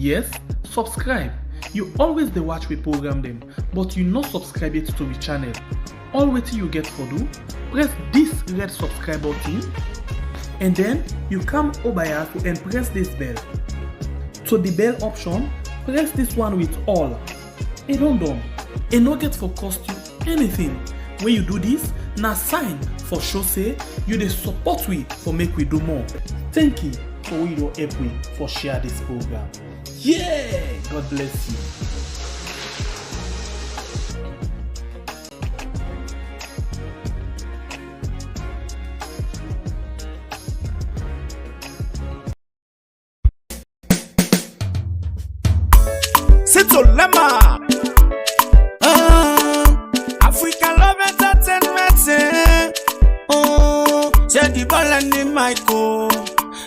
Yes, subscribe. You always dey watch we program them, but you not subscribe yet to we channel. All wetin you get for do, press this red subscribe button and then you come over here and press this bell. To the bell option, press this one with all. E don done. E no get for cost you anything. When you do this, na sign for show say you dey support we for make we do more. Thank you for we don help we for share this program. Yeah, God bless you. C'est au lama. Africa love entertainment. Oh, c'est the ball and the mic. Oh,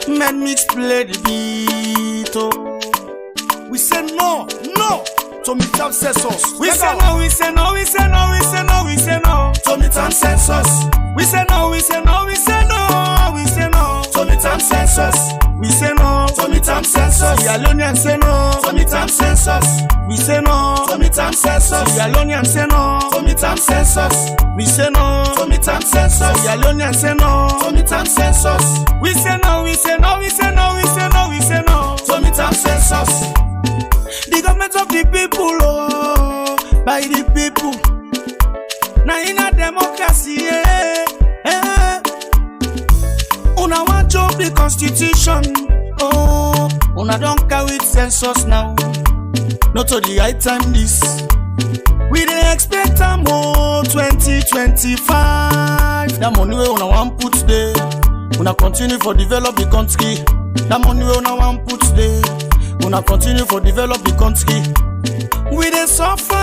men mix play the beat. Oh, we say no, no. To meet up Census. We say no, we say no, we say no, we say no, we say no. To meet up Census. We say no, we say no, we say no, we say no. To meet up Census. We say no, to meet up Census. Sierra Leone say no, to meet up Census. We say no, to meet up Census. Sierra Leone say no, to meet up Census. We say no, to meet up Census. Sierra Leone say no, to meet up Census. We say no, we say no, we say no, we say no, we say no. To meet up Census. The government of the people, oh, by the people. Now in a democracy, Una want to the constitution, oh, una don't carry census now. Not to the high time this. We dey expect a more 2025. That money we una want put there. Una continue for develop the country. That money we una want put there. Una continue for develop the country. We dey suffer,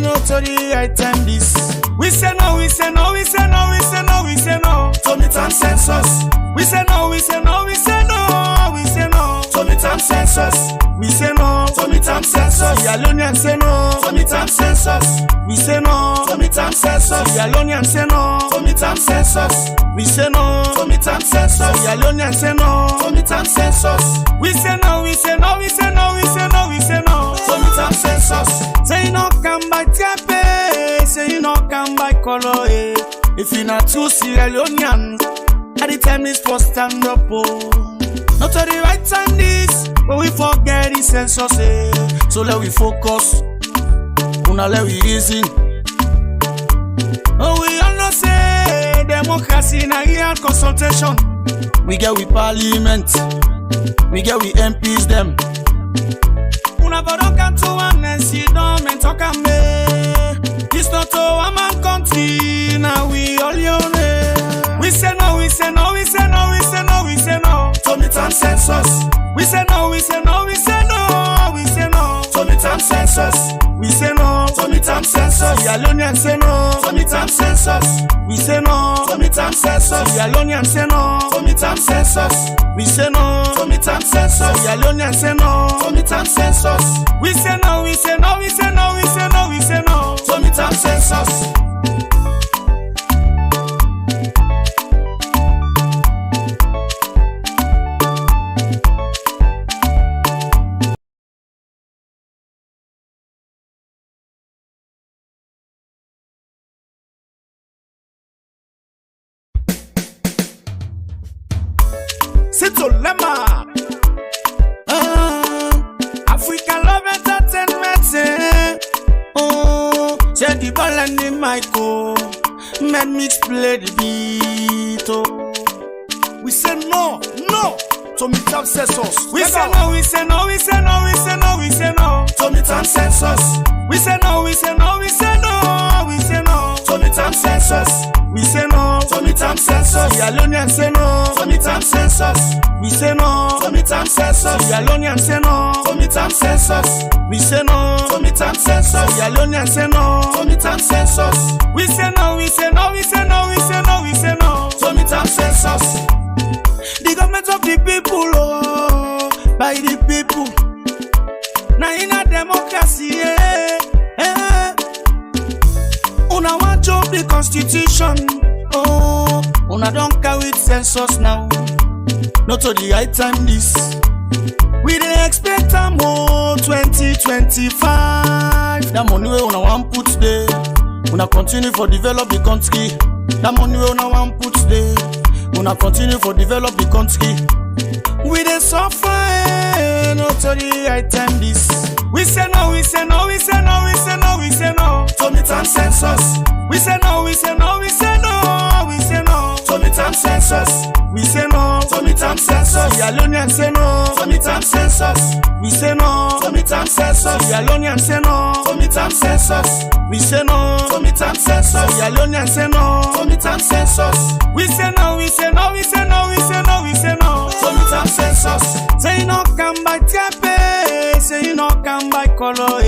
not to the high time this. We say no, we say no, we say no, we say no, we say no. To meet up Census. We say no, we say no, we say no, we say no. To meet up Census. We say no, to meet up Census. Sierra Leone say no, to meet up Census. We say no, to meet up Census. Sierra Leone say no, to meet up Census. We say no, to meet up Census. Sierra Leone say no, to meet up Census. We say no, we say no, we say no, we say no, we say no. To meet up Census. Say you no come by Tepe, say you no come by color. If you not two Sierra Leoneans, at the time is for stand up. Oh, not to the right time this, but we forget the census. So let we focus, una let we reason. Oh, we all know say democracy na real consultation. We get with parliament, we get with MPs them. Una but don't come to one and sit down and talk and me. It's not a man country, now we all own it. We say no, we say no, we say no, we say no, we say no. To meet up Census. We say no, we say no, we say no, we say no. To meet up Census. We say no, to meet up Census. Sierra Leone say no, to meet up Census. We say no, to meet up Census. Sierra Leone say no, to meet up Census. We say no, to meet up Census. Sierra Leone say no, to meet up Census. We say no, we say no, we say no, we say no, we say no. To meet up Census. C'est au lama. Africa love entertainment. Oh, c'est the ball and the mic. Oh, men mix play the beat. Oh, we say no, no. To meet up Census. We say no, we say no, we say no, we say no, we say no. To meet up Census. We say no, we say no, we say no, we say no. To meet up Census. We say no, to meet up Census. Sierra Leone say no, to meet up Census. We say no, to meet up Census. Sierra Leone say no, to meet up Census. We say no, to meet up Census. Sierra Leone say no, to meet up Census. We say no, we say no, we say no, we say no, we say no. To meet up Census. The government of the people, oh, by the people. Now in a democracy, una want to the constitution, oh, una don't carry census now. Not to the high time this. We dey expect am more 2025. That money wey una wan put there, una continue for develop the country. That money wey una wan put there, una continue for develop the country. We dey suffer, no to the right time this. We say no, we say no, we say no, we say no, we say no. To meet am census. We say no, we say no, we say no, we say no. To meet am census. We say no, to meet am census. Sierra Leone say no, to meet am census. We say no, to meet am census. Sierra Leone say no, to meet am census. We say no, to meet am census. Sierra Leone say no, to meet am census. We say no, we say no, we say no, we say no, we say no. To meet am census. Say you no come by Tepe, say you no come by color.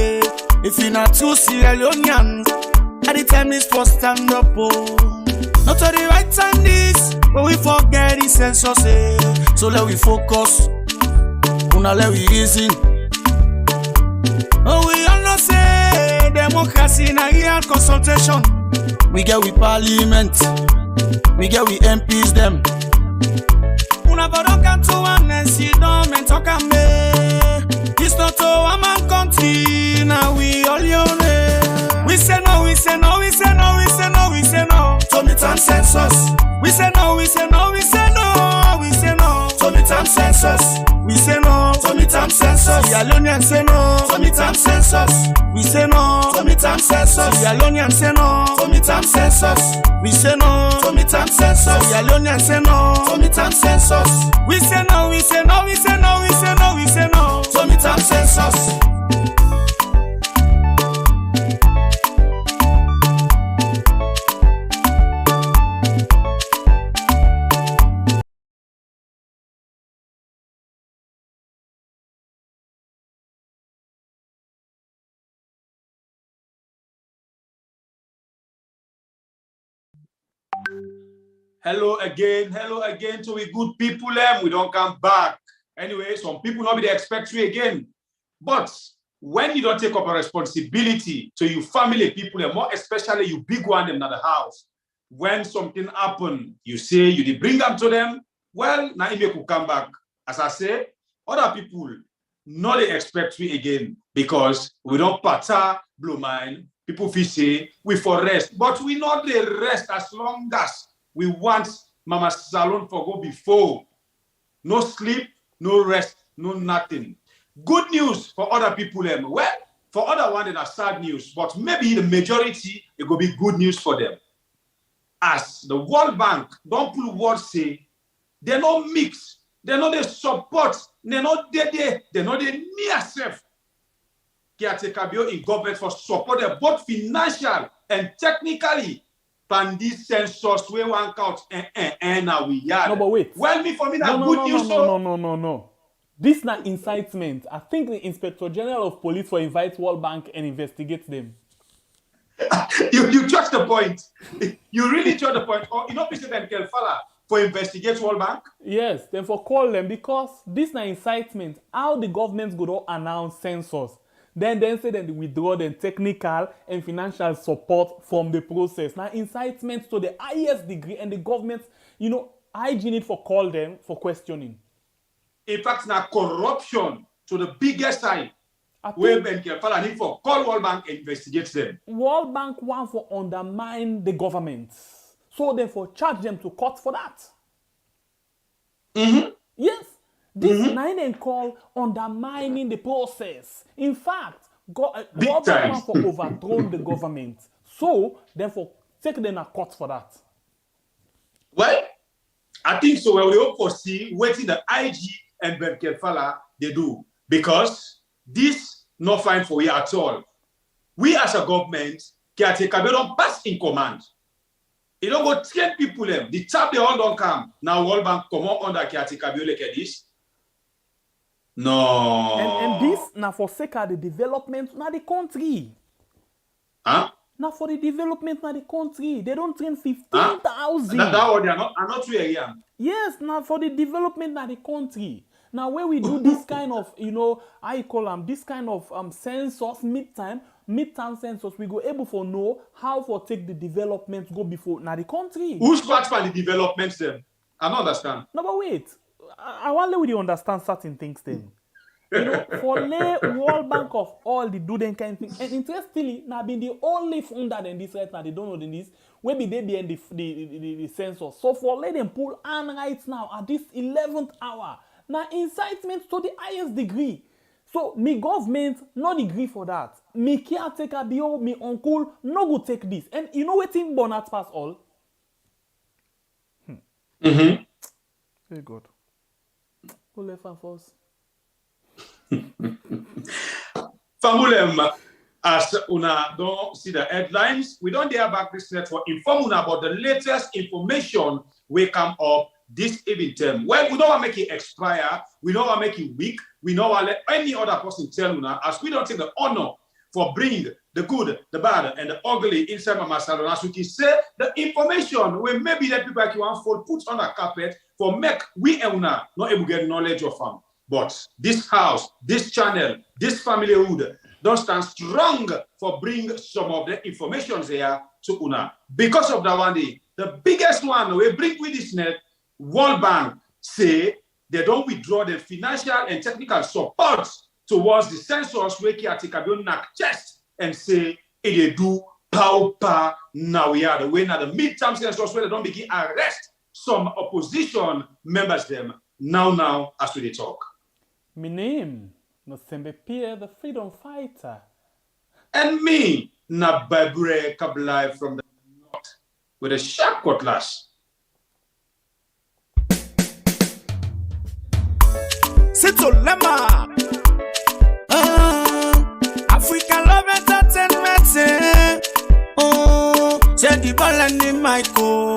If you not two Sierra Leoneans, at the time is for stand up. Not to the right time this, but we forget the census. So let we focus, una let we reason. Oh, we all know say democracy na real consultation. We get with parliament, we get with MPs them. Una go don't come to one and sit down and talk and me. It's not a man country, now we all young. We say no, we say no, we say no, we say no, we say no. To meet am census. We say no, we say no, we say no, we say no. To meet am census. We say no, to meet am census. Sierra Leone say no, to meet am census. We say no, to meet am census. Sierra Leone say no, to meet am census. We say no, to meet am census. Sierra Leone say no, to meet am census. We say no, we say no, we say no, we say no, we say no. To meet am census. Hello again to we good people. We don't come back. Anyway, some people not be they expect you again. But when you don't take up a responsibility to your family people, and more especially you big one in the house, when something happen, you say you did bring them to them. Well, now you could come back. As I say, other people not they expect we again because we don't pata blue mind. People feel say we for rest, but we not the rest as long as we want Mama Salon for go before. No sleep, no rest, no nothing. Good news for other people. Well, for other one, it are sad news, but maybe the majority, it will be good news for them. As the World Bank, don't put words say, they're not mix, they're not the support, they're not there, they're not the near self. Caretaker in government for support them both financial and technically. And this census we one count now we are. No, but wait. Well, for me that good news. No. This not incitement. I think the Inspector General of Police will invite World Bank and investigate them. you touched the point. You really touched the point. Or you know, President Kelfala for investigate World Bank. Yes, then for call them because this not incitement. How the government go to announce census. Then say that they withdraw the technical and financial support from the process. Now, incitement to the highest degree and the government, hygiene for call them for questioning. In fact, now corruption to the biggest side. Where Ben Kelfala need for call World Bank and investigate them. World Bank want for undermine the government. So therefore charge them to court for that. Mm-hmm. Yes. This nine and call undermining the process. In fact, World Bank want for overthrow the government. So, therefore, take them to court for that. Well, I think so. We hope for see waiting the IG and Ben Kelfala they do. Because this not fine for you at all. We as a government, caretaker, we don't pass in command. You don't go train people them. The tap they all don't come. Now World Bank come on under caretaker like this. No. And this now for sake of the development na the country. Huh? Now for the development na the country. They don't train 15,000. That one they are not really here. Yes, now for the development na the country. Now when we do this kind of, I call them this kind of census midterm census, we go able for know how for take the development go before na the country. Who's part for the development then? I don't understand. No, but wait. I want we understand certain things then. You know, for lay World Bank of all the do them kind of thing. And interestingly, now been the only founder in this right now, they don't know in this, maybe they be in the census. So for let them pull on right now at this 11th hour. Now incitement to the highest degree. So me government no agree for that. Me caretaker bio, me uncle no go take this. And you know what thing Bonat pass all? Mm-hmm. Very good. Who left first? Famulem, as una don't see the headlines, we don't dare back this net for inform una about the latest information we come up this evening term. Well, we don't want to make it expire, we don't want to make it weak, we don't want to let any other person tell una, as we don't take the honor for bringing the good, the bad, and the ugly inside Mama Salon. As we can say, the information we maybe let people like you want for put on a carpet for make we and una not able to get knowledge of them. But this house, this channel, this familyhood don't stand strong for bring some of the information there to una. Because of that one day, the biggest one we bring with this net, World Bank say they don't withdraw the financial and technical support towards the census where Kiatika knock chest and say they do power now we are the way now the midterm census where they don't begin arrest some opposition members them now as we talk. My name, no Sembe Pierre, the freedom fighter. And me, na Babre Kablai from the north, with a sharp cutlass. Sito Lema. Africa love entertainment. Oh, say the ball and the mic. Oh,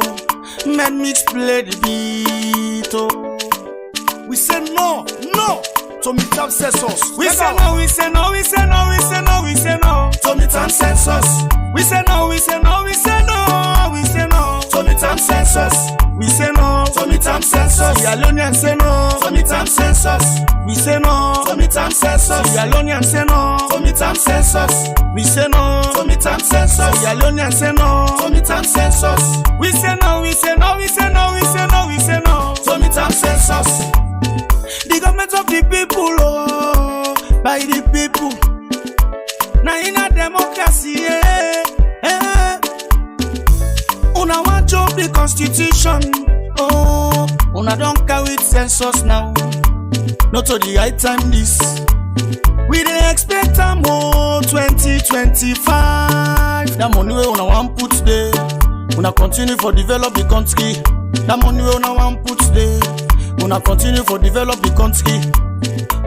men mix play the beat. Oh, we say no. To meet up census. We say no. We say no. We say no. We say no. We say no. To meet up census. We say no. We say no. We say no. We say no. To meet up census. We say no. To meet up census. Sierra Leone say no. To meet up census. We say no. To meet up census. Sierra Leone say no. To meet up census. We say no. To meet up census. Sierra Leone say no. To meet up census. We say no. We say no. We say no. We say no. We say no. To meet up census. The government of the people, oh, by the people. Now in a democracy, Una want to the constitution, oh, una don't carry census now. Not to the right time this. We dey expect a more 2025. That money we una want put there. Una continue for develop the country. That money we una want put there. Una continue for develop the country.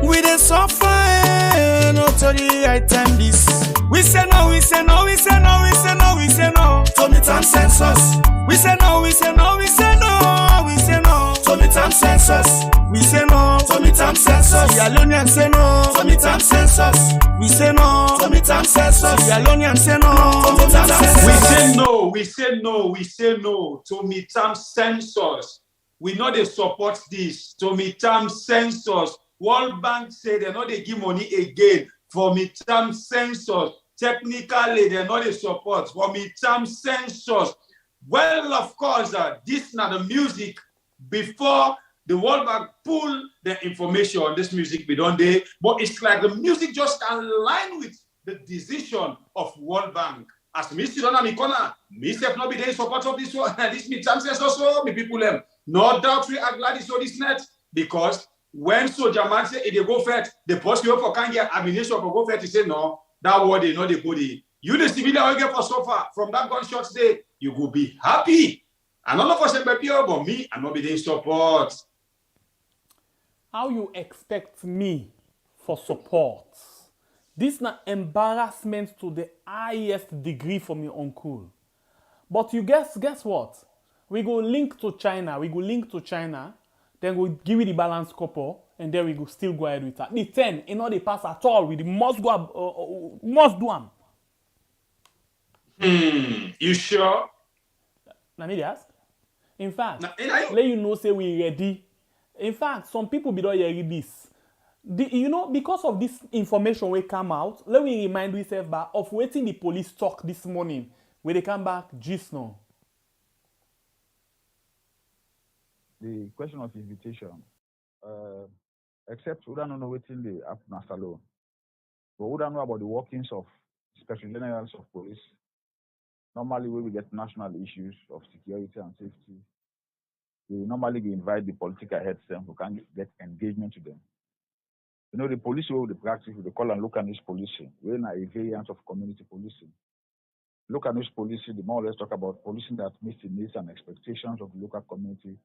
We dey suffer, not to the right time this. We say no, we say no, we say no, we say no, we say no. To meet up census. We say no, we say no, we say no, we say no. To meet up census. We say no, to meet up census. Sierra Leone say no, to meet up census. We say no, to meet up census. Sierra Leone say no, to meet up census. We say no, we say no, we say no to meet up census. We know they support this to midterm census. World Bank say they know they give money again for midterm census. Technically, they know they support for midterm census. Well, of course, this not the music before the World Bank pull the information on this music we don't do, but it's like the music just align with the decision of World Bank. As me sit on my corner, me self not be there in support of this one, this midterm census, so me people them. No doubt we are glad it's all this net, because when soldier man say if they go first, the post you for can get ammunition for go first, he say no, that word they know the body. You the civilian will get for so far from that gunshot day, you will be happy. And all of us but me, I'm not be there in support. How you expect me for support? This na embarrassment to the highest degree for me uncle. But you guess what? We go link to China. Then we give you the balance couple, and then we go still go ahead with that. The 10, you know, they pass at all. We must go, must do them. You sure? Let me ask. In fact, let you know, say we ready. In fact, some people be don't hear this. You know, because of this information will come out, let me remind yourself of waiting the police talk this morning when they come back just now. The question of invitation except we don't know waiting the happen alone. But we don't know about the workings of Special Generals of Police. Normally, when we get national issues of security and safety, we normally invite the political heads them who can get engagement to them. You know, the police way the practice, they call and local news policing. We're in a variant of community policing. Local news policing, the more or less talk about policing that meets the needs and expectations of the local community.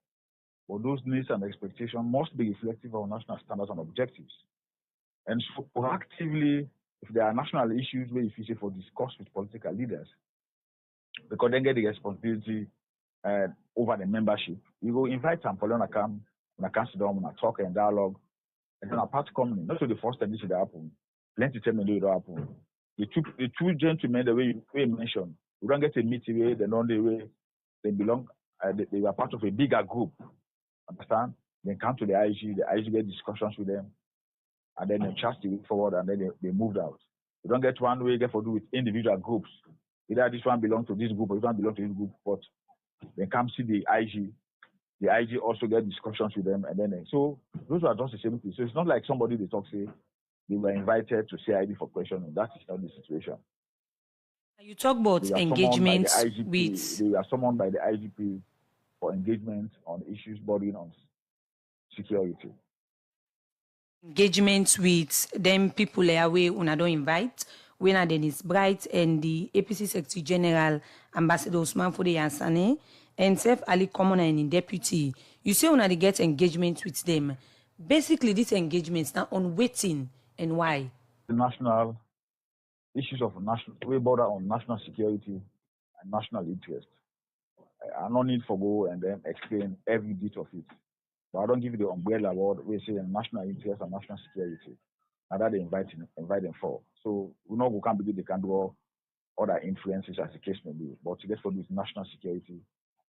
But those needs and expectations must be reflective of national standards and objectives. And so proactively, if there are national issues where if you say for discuss with political leaders, because then get the responsibility over the membership, you go invite them for them to come, when I can sit down, when I talk and dialogue, and then a part company, not to the first time this should happen, plenty tell me do it happen. The two gentlemen, the way you mentioned, we don't get a meeting where they know the way they belong, they are part of a bigger group. Understand? They come to the IG get discussions with them, and then they trust the way forward, and then they moved out. You don't get one way get for do with individual groups. Either this one belongs to this group or this one belongs to this group, but they come see the IG. The IG also get discussions with them, and then so those are just the same thing. So it's not like somebody they talk say they were invited to CID for questioning. That is not the situation. You talk about engagement with. They are summoned by the IGP for engagement on issues bordering on security. Engagement with them people away when I don't invite. When I Dennis Bright and the APC Secretary General Ambassador Usman Fode Yansane and Sef Ali Commoner and Deputy, you say when they get engagement with them. Basically, this engagement is now on waiting and why? The national issues of national we border on national security and national interest. I no need for go and then explain every bit of it. But I don't give you the umbrella word we say national interest and national security. And that they invite them for. So we know we can't believe they can do other influences as the case may be. But to get for this national security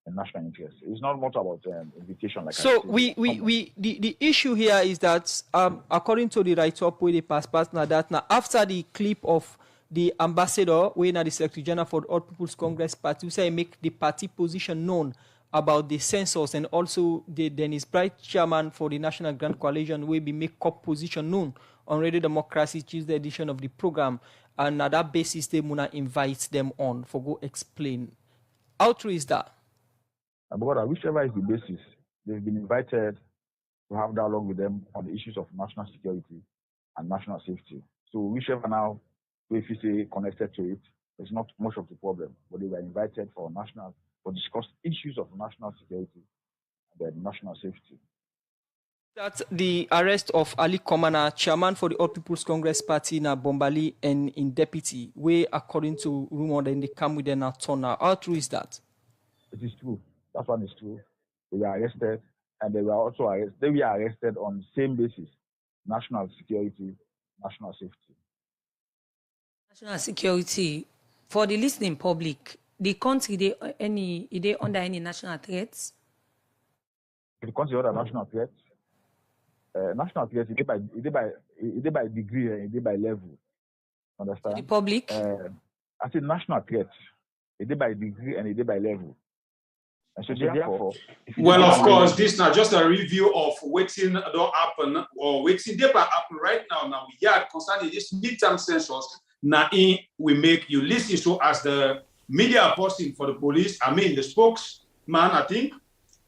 and national interest. It's not much about invitation like so the issue here is that according to the write-up where they pass now that now after the clip of the ambassador when the Secretary General for the All People's Congress Party, who say make the party position known about the census, and also the Dennis Bright chairman for the National Grand Coalition will be make up position known on Radio Democracy Tuesday edition of the program, and on that basis they wanna invite them on for go explain. How true is that? Brother, whichever is the basis, they've been invited to have dialogue with them on the issues of national security and national safety. So whichever now, if you say connected to it, it's not much of the problem. But they were invited for discuss issues of national security and national safety. That the arrest of Ali Komana, chairman for the All People's Congress Party na Bombali and in deputy, where according to rumor then they come with an attorney. How true is that? It is true. That one is true. They were arrested, and they were also arrested on the same basis: national security, national safety. National security for the listening public. The country they under any national threats? The country under national threats. National threats it by degree and it by level. Understand? The public. I say national threats. It by degree and it by level. And so therefore, well, of course, this is not just a review of waiting don't happen or waiting they happen right now. Now we are concerning this midterm census. Now we make you listen so as the media person for the police. I mean the spokesman, I think,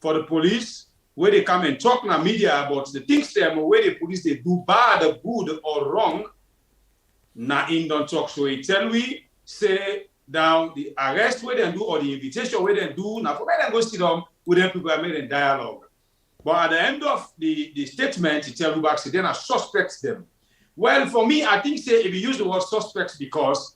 for the police, where they come and talk now media about the things them where the police they do bad, good or wrong. Now in don't talk. So it tell we say down the arrest where they do or the invitation where they do now for where they go sit down with them people made in dialogue. But at the end of the statement, it tell you back say then I suspect them. Well, for me, I think say if you use the word suspects because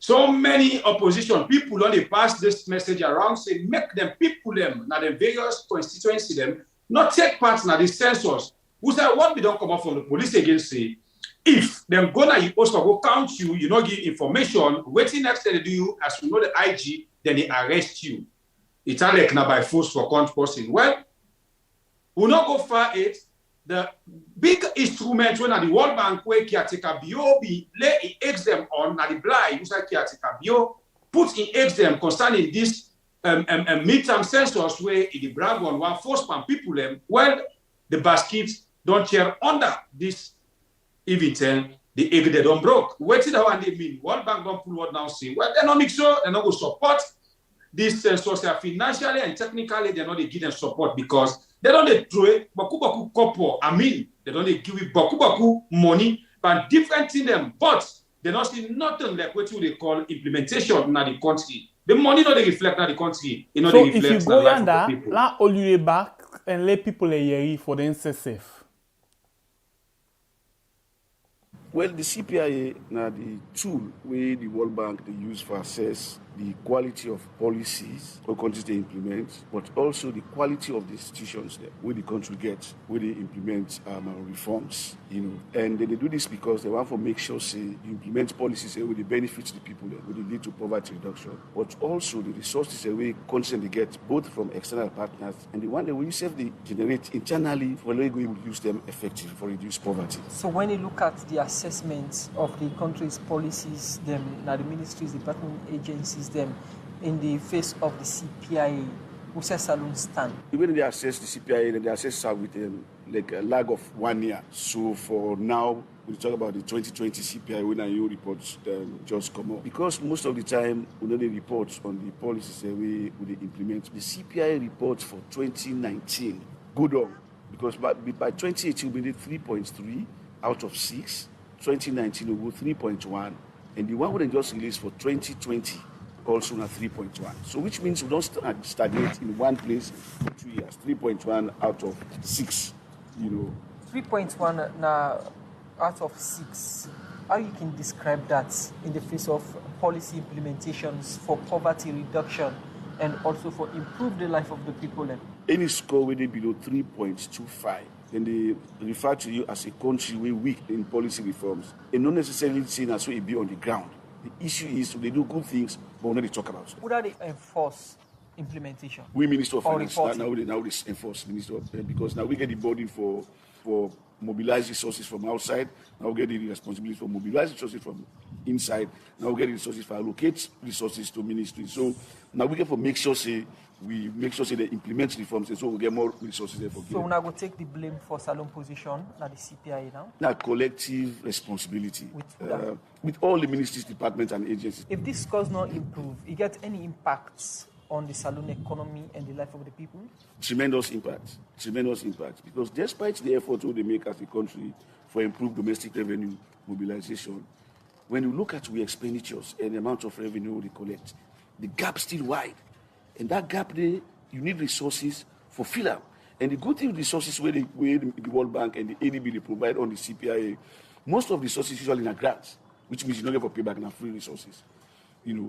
so many opposition people only pass this message around, say make them people them, now the various constituency them, not take part in the census. Who say what we don't come up from the police again say, if them gonna you also go count you not give information, waiting next day they do you as we know the IG, then they arrest you. It's like now by force for count person. Well, we not go far it. The big instrument when the World Bank where caretaker bio be lay eggs them on na the blind use caretaker bio put in eggs them concerning this midterm census where the brag on one force pan people them. Well, the baskets don't chair under this event, the egg they don't broke. What is that they mean? World Bank don't pull what now say. Well, they're not make sure they're not going to support this social financially and technically they're not they give them support because they don't they throw it baku couple. I mean, they don't they give it baku money but different in them, but they don't see nothing like what they call implementation in the country. The money not they reflect in the country. You know, So they if reflect you go the life yonder, of the people. la all you back and let people a year for the NSSF. Well, the CPIA now the tool where the World Bank they use for assess the quality of policies or countries they implement, but also the quality of the institutions there, where the country gets, where they implement reforms, And they do this because they want to make sure, say, you implement policies where they benefit the people, where they lead to poverty reduction, but also the resources where countries they get both from external partners and the one that we self they generate internally for where we use them effectively for reduce poverty. So when you look at the assessment of the country's policies, them, now the ministries, department agencies, them in the face of the CPIA, who says Salon stand? When they assess the CPIA, they assess with like a lag of 1 year. So for now, we talk about the 2020 CPIA when our reports just come up. Because most of the time, we know the reports on the policies we implement. The CPIA reports for 2019 go down because by 2018 we did 3.3 out of 6. 2019 we go 3.1, and the one we just released for 2020 also now 3.1. So which means we don't stagnate in one place for 2 years. 3.1 out of 6, 3.1 now out of 6. How you can describe that in the face of policy implementations for poverty reduction and also for improve the life of the people? Then? Any score where they below 3.25, then they refer to you as a country where weak in policy reforms, and not necessarily saying as well it be on the ground. The issue is they do good things, but when they talk about it. Would they enforce implementation? We Minister of Finance now they enforce Minister of because now we get the burden for mobilize resources from outside. Now we get the responsibility for mobilize resources from inside. Now we get the resources for allocate resources to ministry. So now we get for make sure say they implement reforms, and so we get more resources there for. So we now go take the blame for Salon position at the CPIA now. Now collective responsibility with all the ministries, departments, and agencies. If this scores not improve, it get any impacts on the Salon economy and the life of the people? Tremendous impact. Because despite the effort they make as a country for improved domestic revenue mobilization, when you look at our expenditures and the amount of revenue they collect, the gap still wide. And that gap there, you need resources for fill up. And the good thing with resources where the World Bank and the ADB they provide on the CPIA, most of the resources usually in grants, which means you don't get for payback and free resources.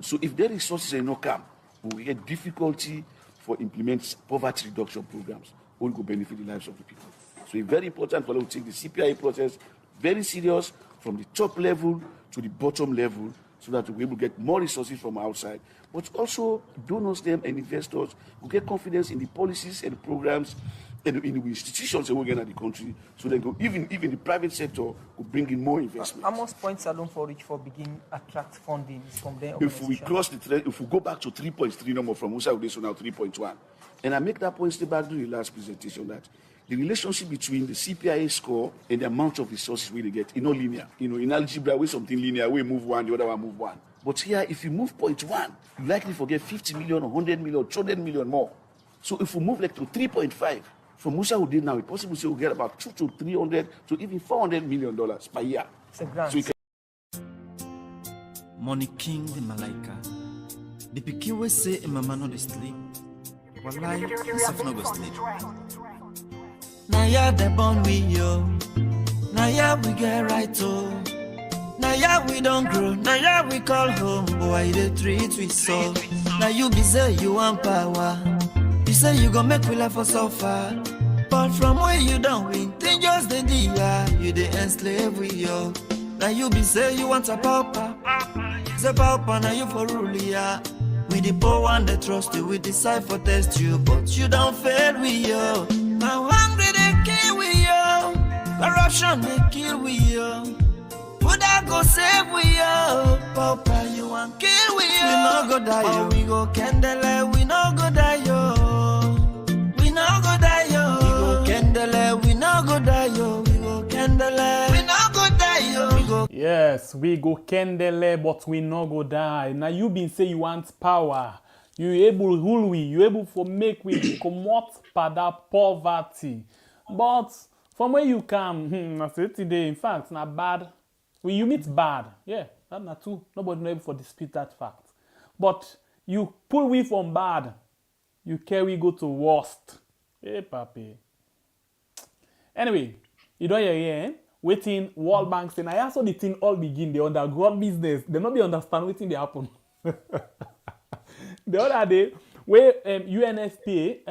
So if their resources are not come, we get difficulty for implement poverty reduction programs, will go benefit the lives of the people. So it's very important for us to take the CPIA process very serious from the top level to the bottom level, so that we'll be able to get more resources from outside, but also donors them and investors will get confidence in the policies and the programs and in the institutions that we get in the country, so they go even the private sector will bring in more investment. How much points alone for reach for begin attract funding from their If we cross the thread, if we go back to 3.3 number from Musa so now 3.1, and I make that point stay back during the last presentation that the relationship between the CPIA score and the amount of resources we get is not linear. In algebra, we something linear, we move one, the other one move one. But here, if you move 0.1, you likely forget 50 million, 100 million, 200 million more. So if we move like to 3.5, from Musa we did now, it's possible to get about 2 to 300 to even $400 million per year. It's a grant. So Money King the Malaika. The pikin will say in mama not sleep. Wallahi, himself not go sleep. Now ya the born we yo. Now ya we get right oh. Now ya we don't grow. Now ya we call home. Boy they treat we so. Now you be say you want power. You say you gon' make we life for so far. But from where you don't win, they just the dia. You the enslave we yo. Now you be say you want a pauper. Say pauper now you for rule ya. We the poor one that trust you, we decide for test you, but you don't fail we yo. Now hungry they kill we yo. Corruption they kill we yo. Would I go save we yo? Papa you want kill we yo. We no go die yo. We go candle, we no go die yo. We no go die yo. We go candle, we Yes, we go kendele, but we no go die. Now you been say you want power. You able rule we, you able for make we comot pada poverty. But from where you come, I say today, in fact, not bad. When you meet bad, yeah, that's not true. Nobody know able for dispute that fact. But you pull we from bad, you carry go to worst. Hey, papi. Anyway, you don't hear, eh? Waiting, World Bank saying, I also the thing all begin, the underground business. They not be understand waiting they happen. The other day, where UNDP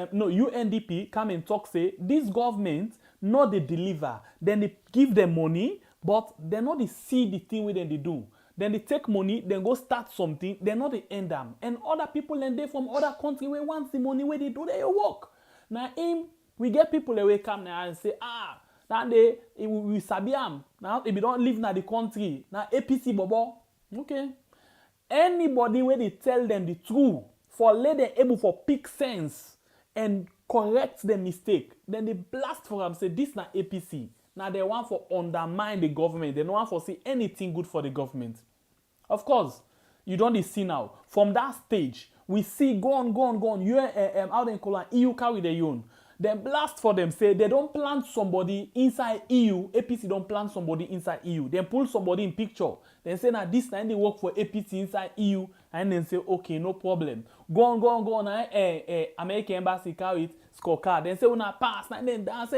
come and talk, say, this government, not they deliver. Then they give them money, but they not they see the thing where they do. Then they take money, then go start something, they not they end them. And other people and they from other countries where wants the money where they do their work. Now, we get people that will come now and say, now we sabi am. Now if you don't live in the country, now APC bobo. Okay. Anybody where they tell them the truth, for let them able for pick sense and correct the mistake, then they blast for them, say this na APC. Now they want for undermine the government. They don't want for see anything good for the government. Of course, you don't see now. From that stage, we see go on. You out in Colon, EU carry their own. Then blast for them, say they don't plant somebody inside EU, APC don't plant somebody inside EU. Then pull somebody in picture. Then say now this time they work for APC inside EU, and then say, okay, no problem. Go on, American embassy carry it, scorecard. Then say, una pass, and then dance,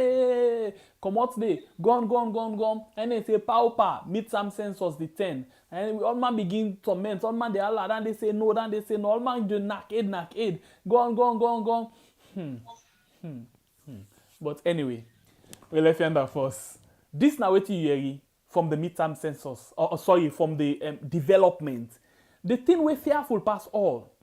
come out today, go on, and then say, power, meet some census the 10. And all man begin torment, all man they all then they say no, all man do knock aid. Go on. But anyway, we left under first. This now what you hear from the midterm census, from the development. The thing we fearful pass all.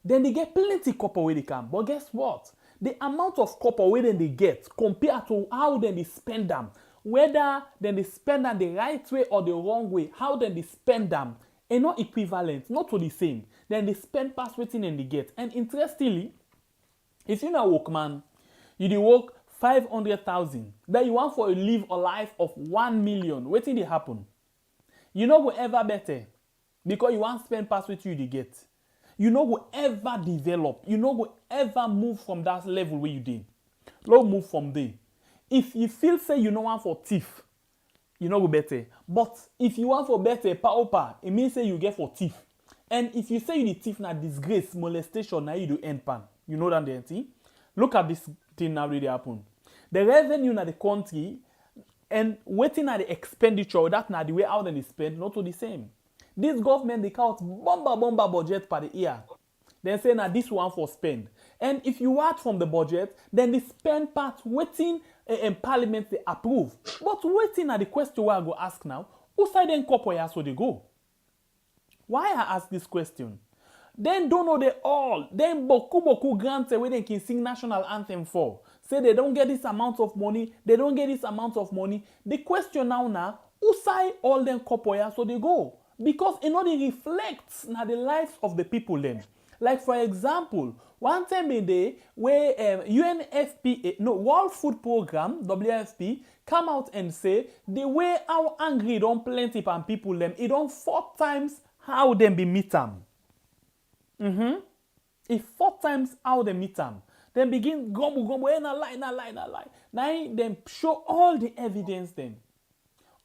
Then they get plenty copper where they come. But guess what? The amount of copper where they get compared to how then they spend them, whether then they spend them the right way or the wrong way, how then they spend them, are not equivalent, not to the same. Then they spend past waiting and they get. And interestingly, if you're a workman, you dey work 500,000. Then you want for to live a life of 1 million. What did it happen? You no go ever better because you want spend past what you dey get. You no go ever develop. You no go ever move from that level where you did. No move from there. If you feel say you no want for thief, you no go better. But if you want for better, power, it means say you get for thief. And if you say you the thief na disgrace, molestation, now you do end pan. You know that the thing. Look at this thing now really happen. The revenue in the country and waiting at the expenditure, that's not the way out and they spend, not to the same. This government, they count bomba budget per the year. Then say now this one for spend. And if you add from the budget, then the spend part waiting and parliament they approve. But waiting at the question where I go ask now, who side then corporate so they go? Why I ask this question? Then don't know they all. Then boku grants where they can sing national anthem for. Say they don't get this amount of money. They don't get this amount of money. The question now, who side all them corporate so they go? Because it not reflects now the lives of the people then. Like for example, one time a day where World Food Program, WFP, come out and say the way how angry don't plenty pan people them, it don't 4 times how them be meet them. If 4 times how they meet them, then begin gumbo, na lie. Now them show all the evidence then.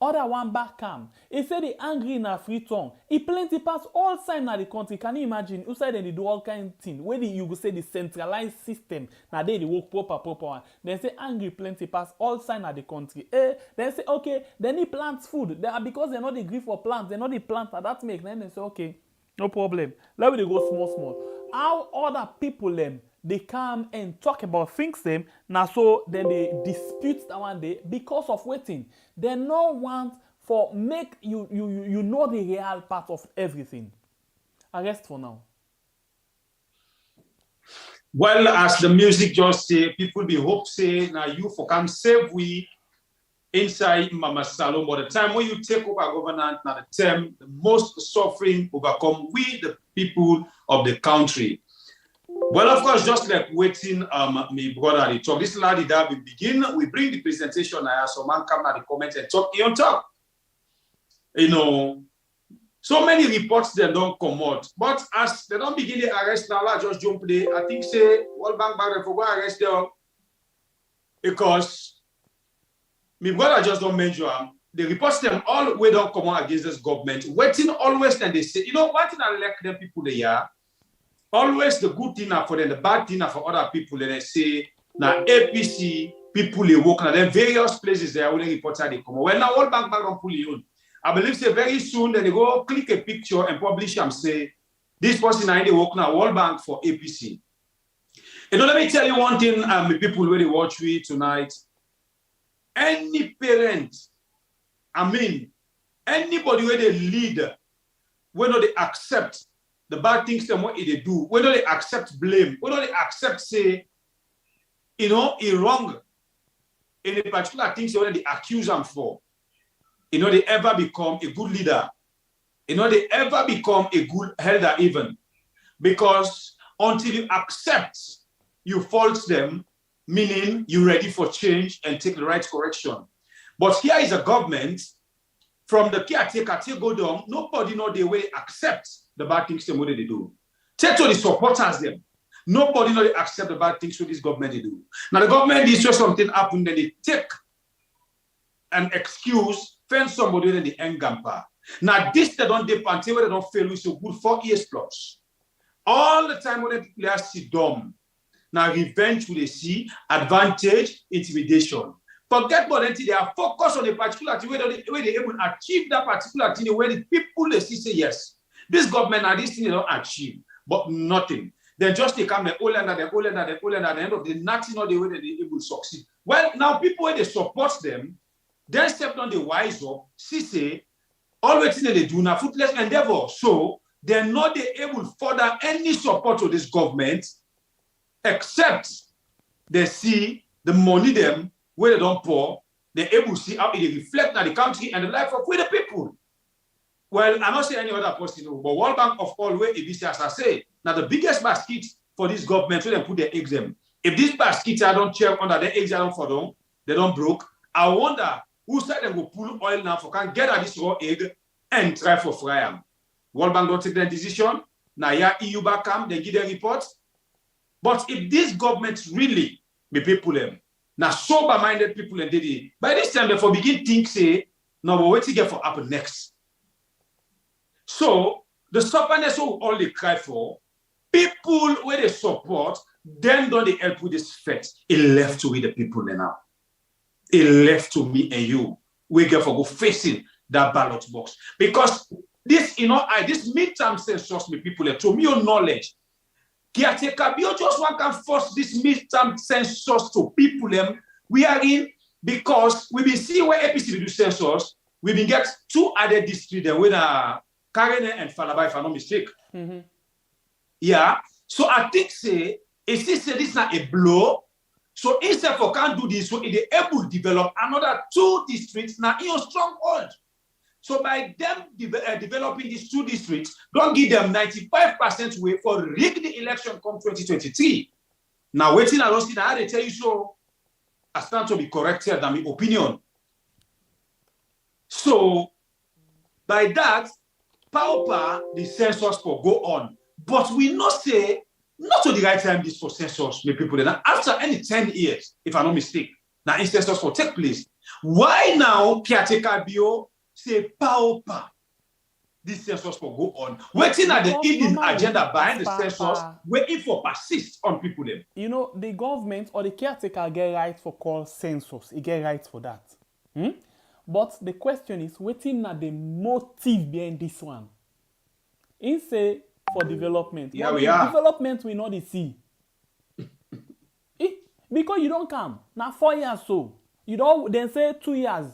Other one back come. He say the angry in a free tongue. He plenty pass all sign na the country. Can you imagine? Outside then they do all kind of thing. Where you go say the centralized system. Now they work proper one. Then say angry plenty pass all sign na the country. Then say okay. Then he plants food. Because they not agree for plants. They not the plant. That make then they say okay. No problem. Let me go small. How other people them they come and talk about things them now so then they dispute that one day because of waiting. They no want for make you know the real part of everything. I rest for now. Well, as the music just say, people be hope say now you for come save we inside Mama Salon. By the time when you take over governance, now the term the most suffering overcome we the people of the country. Well, of course, just like waiting, my brother, they talk. This lady that we begin, we bring the presentation. I have some man come at the comment and talk on top. You know, so many reports they don't come out. But as they don't begin the arrest now, I just jump there. I think say World Bank back for go arrest them because my brother just don't mention them. The reports them all way don't come out against this government. Waiting always then they say, you know, one thing I like them people they are always the good thing for them, the bad thing for other people. Then they say now APC people they work now. Then various places they are only reports they come out. Well now World Bank back don't pull you on. I believe say very soon then they go click a picture and publish and say this person I they work now World Bank for APC. You know, let me tell you one thing, people when they watch me tonight. Any parent, I mean, anybody where they lead, whether they accept the bad things them what they do, whether they accept blame, whether they accept say, you know, it wrong in a particular things whether they accuse them for, you know, they ever become a good leader, you know, they ever become a good elder even, because until you accept, you fault them, meaning you're ready for change and take the right correction. But here is a government from the caretaker till go down, nobody know the way accept the bad things them what they do. Take to the supporters them. Nobody know they accept the bad things what this government they do. Now the government is just something happen, then they take an excuse, find somebody in the end gamper. Now this they don't depend where they don't fail with so good 4 years plus. All the time when the players sit dumb. Now revenge will they see, advantage, intimidation. Forget about it, they are focused on a particular thing where they able to achieve that particular thing where the people they see say yes. This government and this thing they don't achieve, but nothing. Then just they come the old and at the end of the nothing or the way that they able to succeed. Well, now people where they support them, then step on the wise up, see say all the things they do now fruitless endeavor. So they're not able to further any support to this government. Except they see the money them where they don't pour, they're able to see how it reflects on the country and the life of the people. Well, I'm not saying any other person, but World Bank of all where ABC as I say, now the biggest basket for this government where they put their eggs in. If this basket I don't check under their eggs, I don't for them, they don't broke. I wonder who said they will pull oil now for can get at this raw egg and try for fry them. World Bank don't take their decision. Now yeah, EU back come, they give their report. But if this government really be people them, now sober-minded people and they by this time they for begin think say, no, but what to get for happen next. So the stubbornness of all they cry for, people where they support, then don't they help with this threat. It left to with the people now. It left to me and you. We get for go facing that ballot box. Because this, you know, this midterm census me people to me your knowledge. Caretaker, you just one can force this midterm census to people them. We are in because we been see where APC do census, we been get 2 other districts with Karene and Falaba, if I'm not mistaken. Mm-hmm. Yeah. So I think say if this is not a blow, so instead for can't do this, so they able to develop another 2 districts now in a stronghold. So by them developing these 2 districts, don't give them 95% way for rig the election come 2023. Now waiting I don't see how they tell you so. I stand to be corrected than my opinion. So by that, power the census for go on. But we not say not to the right time this for census, my people. Now after any 10 years, if I'm not mistaken, now in census will take place. Why now caretaker bio say power this census will go on? Waiting at the hidden agenda behind the census, waiting for persist on people them. You know, the government or the caretaker get right for call census. He get right for that. But the question is, waiting at the motive behind this one. He say for development. Yeah, we are. Development we not see. Because you don't come. Now 4 years so. You don't then say 2 years.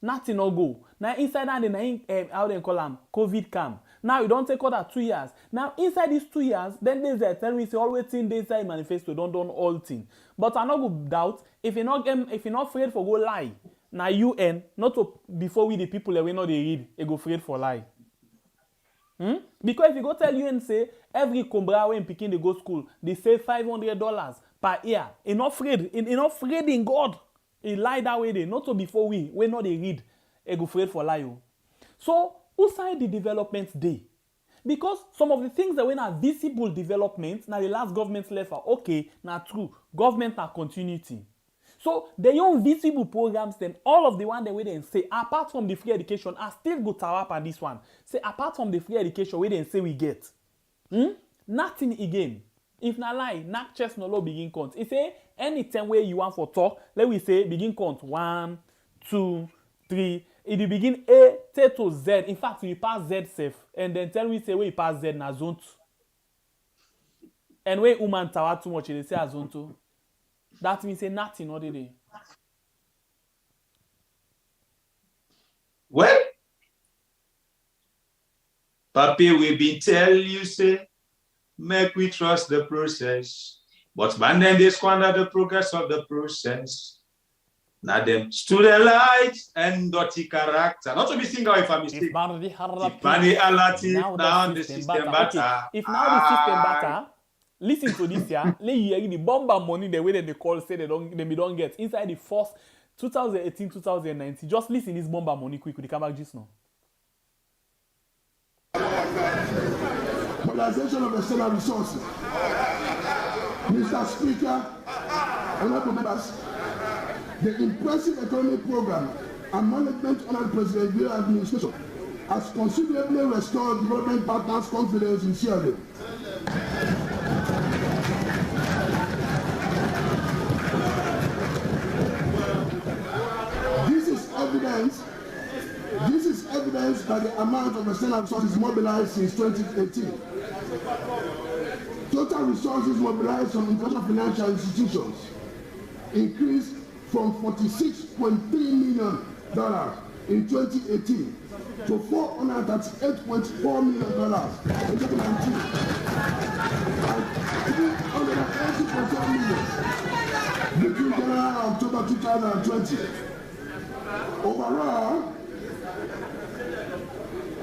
Nothing no go. Now inside that how they call them COVID come. Now you don't take other 2 years. Now inside these 2 years, then there's a tell me say all waiting they say manifesto don't all thing. But I not go doubt if you're not afraid for go lie. Now UN not to, before we the people that we know they read, they go afraid for lie. Because if you go tell UN say every Combra when picking they go school, they say $500 per year. Enough afraid in God. He lie that way they not to before we know they read, they go afraid for lie. So, who side the development day? Because some of the things that when are visible development, now the last government left are okay, now true, government are continuity. So the young visible programs, then all of the one that we then say, apart from the free education, are still go tawap on this one. Say apart from the free education, we then say we get. Nothing again. If na lie, nak chest no low begin count. If say anytime where you want for talk, let we say begin count 1, 2, 3. If you begin A, T to Z, in fact, we pass Z safe, and then tell me say where you pass Z na zone 2. And when woman tower too much, they say a zone 2. That means say nothing, what did they? Well, Papi, we been tell you, say, make we trust the process. But man, then they squander the progress of the process. Now them student light and dirty character. Not to be single if I mistake. If money alati, now the system better. Okay. If now the system better, listen to this here. Let you hear the bomber money the way that they call say they don't get inside the first 2018-2019. Just listen this bomber money quick with the camera just now. Mobilization of external resources. Mr. Speaker, honorable members, the impressive economic program and management under the President Bureau administration has considerably restored development partners' confidence in Sierra Leone. This is evidence that the amount of external resources mobilized since 2018. Total resources mobilized from international financial institutions increased from $46.3 million in 2018 to $438.4 million in 2019, and $380.4 million between January and October 2020. Overall,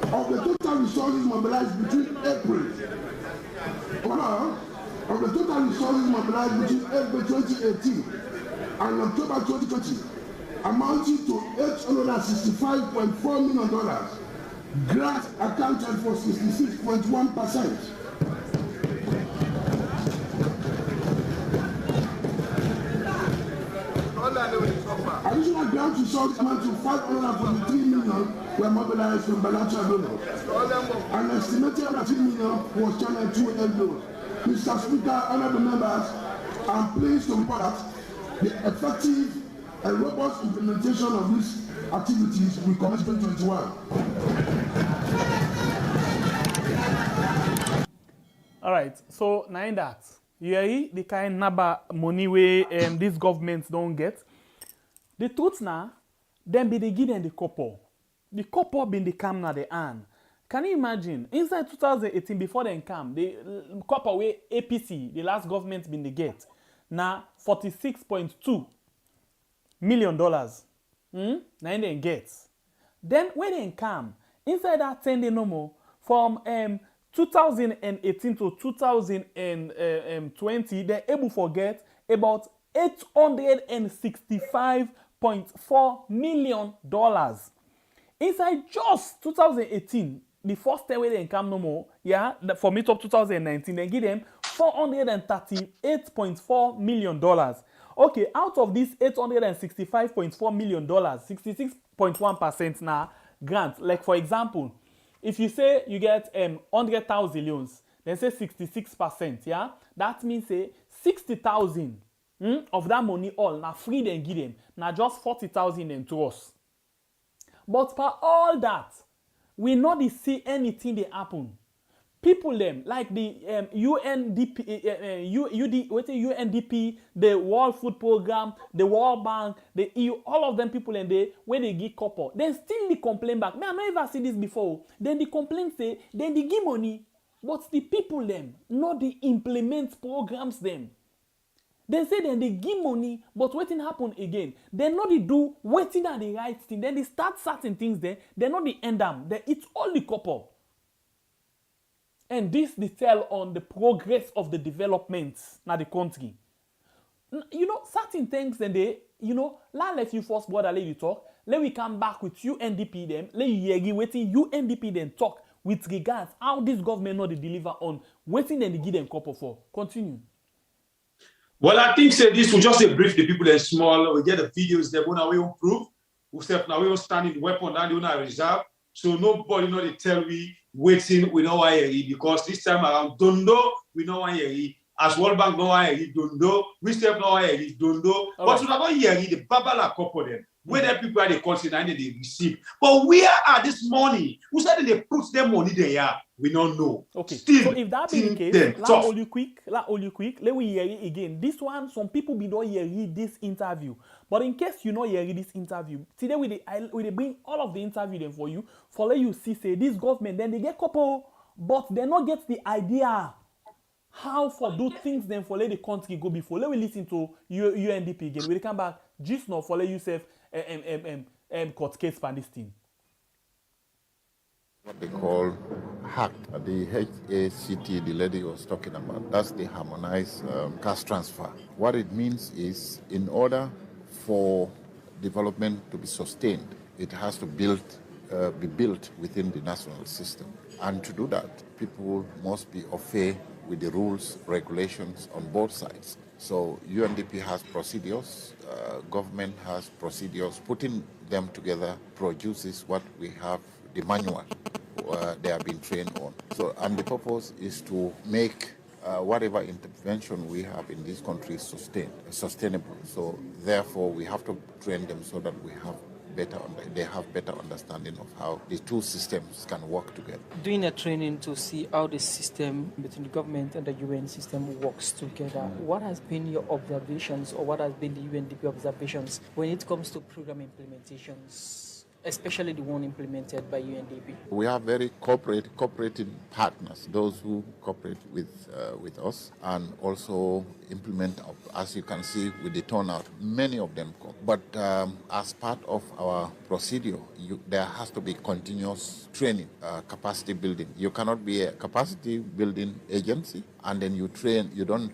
of the total resources mobilized between April 2018 and October 2020 amounting to $865.4 million. Grants accounted for 66.1%. Additional grant resources amounting to $543 million were mobilized from bilateral donors. An estimated $3 million was channeled through envelopes. Mr. Speaker, honorable members, I'm pleased to report that the effective and robust implementation of these activities will commence in 2021. All right, so now in that, you hear the kind of money where these governments don't get. The truth now, then be they give them the couple. The couple been the cam na the hand. Can you imagine? Inside 2018, before they come, the couple where APC, the last government been the get, now $46.2 million. Now they get. Then when they come, inside that 10 day no more, from 2018 to 2020, they're able to get about $865.4 million. Inside just 2018, the first time when they come no more, yeah, for mid of 2019, they give them $438.4 million. Okay, out of this $865.4 million, 66.1% now grant. Like for example, if you say you get 100,000 loans, then say 66%, yeah? That means say 60,000 of that money all now free then give them. Now just 40,000 then to us. But for all that, we not see anything they happen. People them like the UNDP, the World Food Program, the World Bank, the EU, all of them people and they when they give copper, then still they complain back. Man, I never see this before. Then they complain say, then they give money, but the people them not they implement programs them. They say then they give money, but waiting happen again. They not they do waiting at the right thing. Then they start certain things there. They not the end them. They eat all the copper. And this detail on the progress of the developments in the country. You know, certain things then they, you know, let you first brother lady talk. let we come back with UNDP them, let you hear waiting UNDP then talk with regards how this government not deliver on waiting and give them copper for. Continue. Well, I think say this will just brief the people that small. We get the videos that we will prove. We step now we will stand in weapon and we will reserve. So nobody know they tell we waiting we know why because this time around Dondo we know why as World Bank know why Dondo we step know why Dondo. But we never hear the babala couple them. Where the people are the country and they receive. But where are this money? Who said they put their money there? We don't know. Okay. Still, so if that be the case, let all you quick. Let we hear it again. This one, some people be not hear this interview. But in case you not hear this interview, today we bring all of the interview them for you. For let you see say this government, then they get couple, but they not get the idea how for do things then for let the country go before. Let we listen to UNDP again. We come back just now for let you say court case for this thing. What they call HACT, the HACT the lady was talking about. That's the harmonized cash transfer. What it means is in order for development to be sustained, it has to be built within the national system. And to do that, people must be au fait with the rules, regulations on both sides. So UNDP has procedures, government has procedures. Putting them together produces what we have, the manual they have been trained on. So, and the purpose is to make whatever intervention we have in this country sustainable. So therefore we have to train them so that they have better understanding of how the two systems can work together. Doing a training to see how the system between the government and the UN system works together. What has been your observations or what has been the UNDP observations when it comes to program implementations, especially the one implemented by UNDP? We have very cooperating partners, those who cooperate with us and also implement, as you can see with the turnout, many of them come. But as part of our procedure, there has to be continuous training, capacity building. You cannot be a capacity building agency and then you don't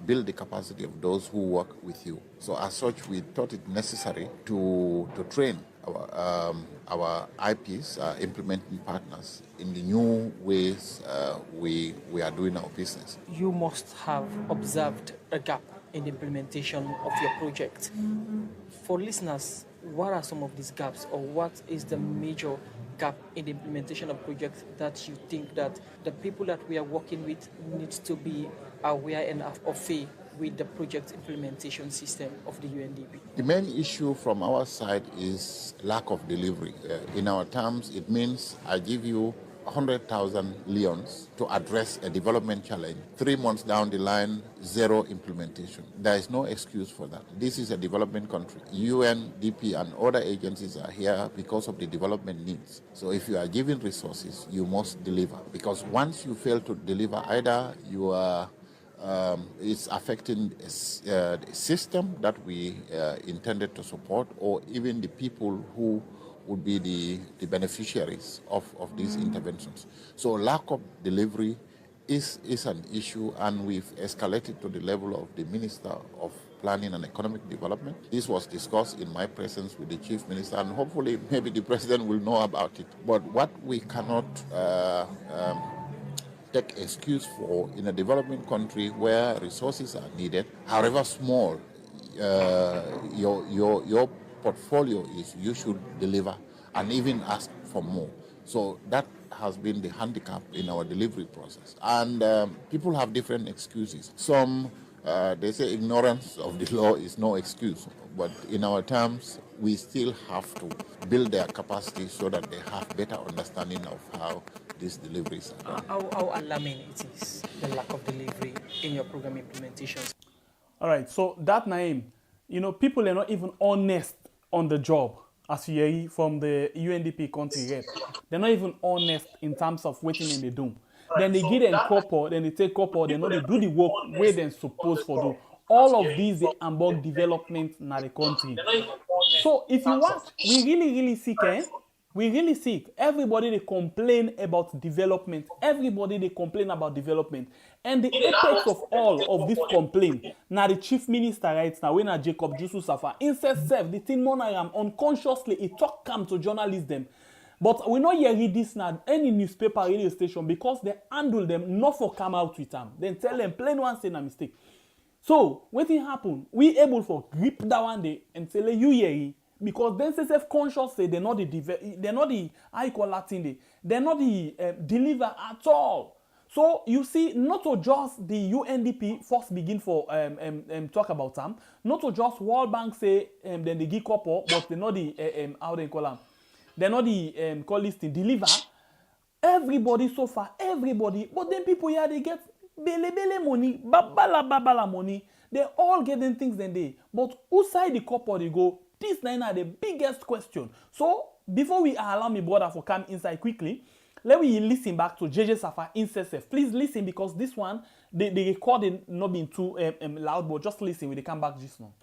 build the capacity of those who work with you. So as such, we thought it necessary to train our IPs, implementing partners, in the new ways we are doing our business. You must have observed a gap in the implementation of your project. For listeners, what are some of these gaps, or what is the major gap in the implementation of projects that you think that the people that we are working with need to be aware and of faith with the project implementation system of the UNDP? The main issue from our side is lack of delivery. In our terms, it means I give you 100,000 leons to address a development challenge. 3 months down the line, zero implementation. There is no excuse for that. This is a development country. UNDP and other agencies are here because of the development needs. So if you are giving resources, you must deliver. Because once you fail to deliver, either you are it's affecting the system that we intended to support, or even the people who would be the beneficiaries of these interventions. So lack of delivery is an issue, and we've escalated to the level of the Minister of Planning and Economic Development. This was discussed in my presence with the Chief Minister, and hopefully maybe the President will know about it. But what we cannot take excuse for in a developing country where resources are needed, however small your portfolio is, you should deliver and even ask for more. So that has been the handicap in our delivery process. And people have different excuses. Some, they say ignorance of the law is no excuse. But in our terms, we still have to build their capacity so that they have better understanding of how these deliveries are done. How alarming it is, the lack of delivery in your program implementations? All right, so that name, people are not even honest on the job, as you hear from the UNDP country rep. They're not even honest in terms of what they do. Then they give them couple, then they take couple, they know they do the work where they're supposed to do. All of these, they unblock development in the country. So if you watch, we really seek, We really sick. Everybody they complain about development. Everybody they complain about development. And the apex of all of this complaint, now the chief minister right now, when Jacob Jusu Safa, incest self, the thing monogram unconsciously, he talk come to journalists them. But we not hear read this now, any newspaper, radio station, because they handle them not for come out with them. Then tell them plain one say a mistake. So, what thing happen? We able for grip that one day and say, you hear because then self-conscious say they're not the how you call that thing they're not the deliver at all. So you see, not to just the UNDP first begin for talk about them, not to just World Bank say then they give couple, but they're not the how they call them, they're not the call this thing deliver. Everybody so far, everybody, but then people here they get bele money, babala money. They all getting things then they, but who side the couple they go? This now the biggest question. So, before we allow me brother for come inside quickly, let me listen back to JJ Safa incest. Please listen because this one, the recording not being too loud, but just listen when they come back just now.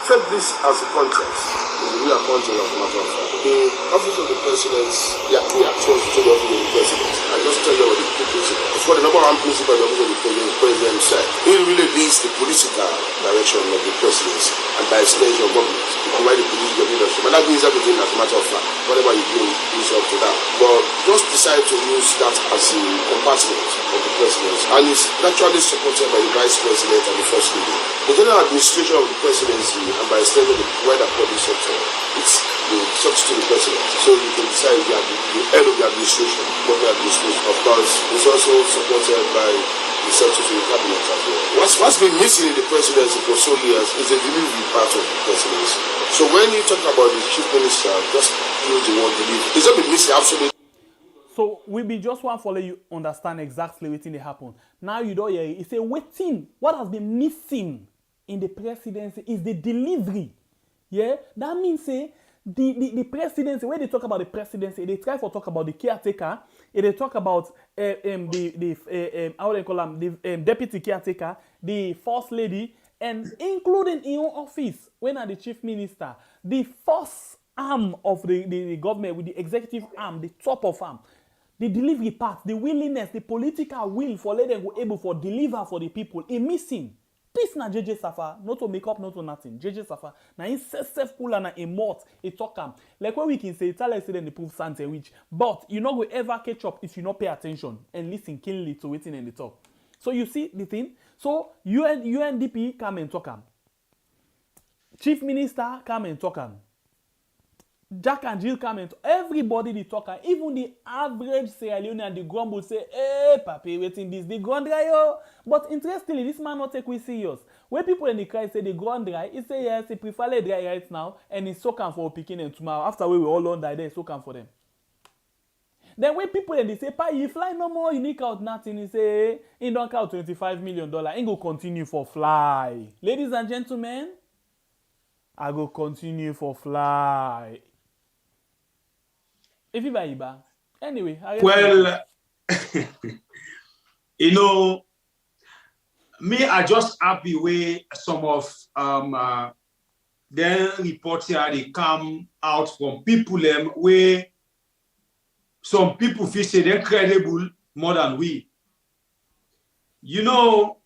Take this as a context, is a real context of the matter of fact. The office of the president, they are clear choice to the office of the president. I just tell you what the key principle. It's what the number one principle of the office of the president said. It really leads the political direction of the presidency and by extension government to provide the political leadership. And that means everything as a matter of fact. Whatever you do is up to that. But just decide to use that as a compartment of the presidency. And it's naturally supported by the vice president and the first lady. The general administration of the presidency and by extension the wider public sector, it's the substitute the president. So you can decide the head of the administration, what the administration. Of course, it's also supported by the secretary of the cabinet as well. What's been missing in the presidency for so years is the delivery part of the presidency. So when you talk about the chief minister, just use the word delivery. It's not been missing absolutely. So we be just want to let you understand exactly what thing happen. Now you don't hear it. It's a waiting. What has been missing in the presidency is the delivery. Yeah, that means say the presidency. When they talk about the presidency, they try to talk about the caretaker. They talk about how they call them the deputy caretaker, the first lady, and including in your office when are the chief minister, the first arm of the government with the executive arm, the top of arm. The delivery part, the willingness, the political will for let them go able for deliver for the people, is missing. This na JJ Safa, not to make up, not to nothing. JJ Safa, na in self pull and a mort, a talker. Like what we can say, tell us then the proof Santa which, but you not go ever catch up if you not pay attention and listen keenly to waiting in the talk. So you see the thing. So UNDP come and talk. Chief Minister come and talk. Jack and Jill come and everybody the talker, even the average Sierra Leone and the grumble say, hey, papi, waiting this, the ground dry, yo. But interestingly, this man not take we serious. When people in the cry say the ground dry, he say yes, he prefer let dry right now, and it's so can for picking and tomorrow. After we all on die there, so can for them. Then when people in they say, pa, you fly no more, you nick out nothing, he say, he don't count $25 million, he go continue for fly. Ladies and gentlemen, I go continue for fly. If you buy Iba. Anyway, well, you know, me, I just happy way some of then reports here they come out from people where some people feel say they're credible more than we. You know,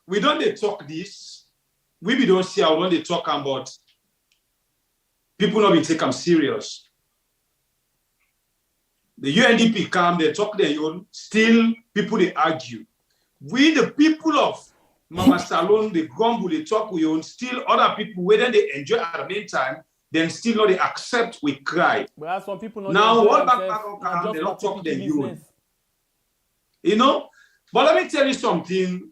we don't they talk this. We don't see how when they talk about people not be take them serious. The UNDP come, they talk their own, still people they argue. We the people of Mama Salon, they grumble, they talk with own, still other people, whether they enjoy at the meantime, then still not they accept, we cry. Well, some people not now all back come, they don't talk their own. You know? But let me tell you something.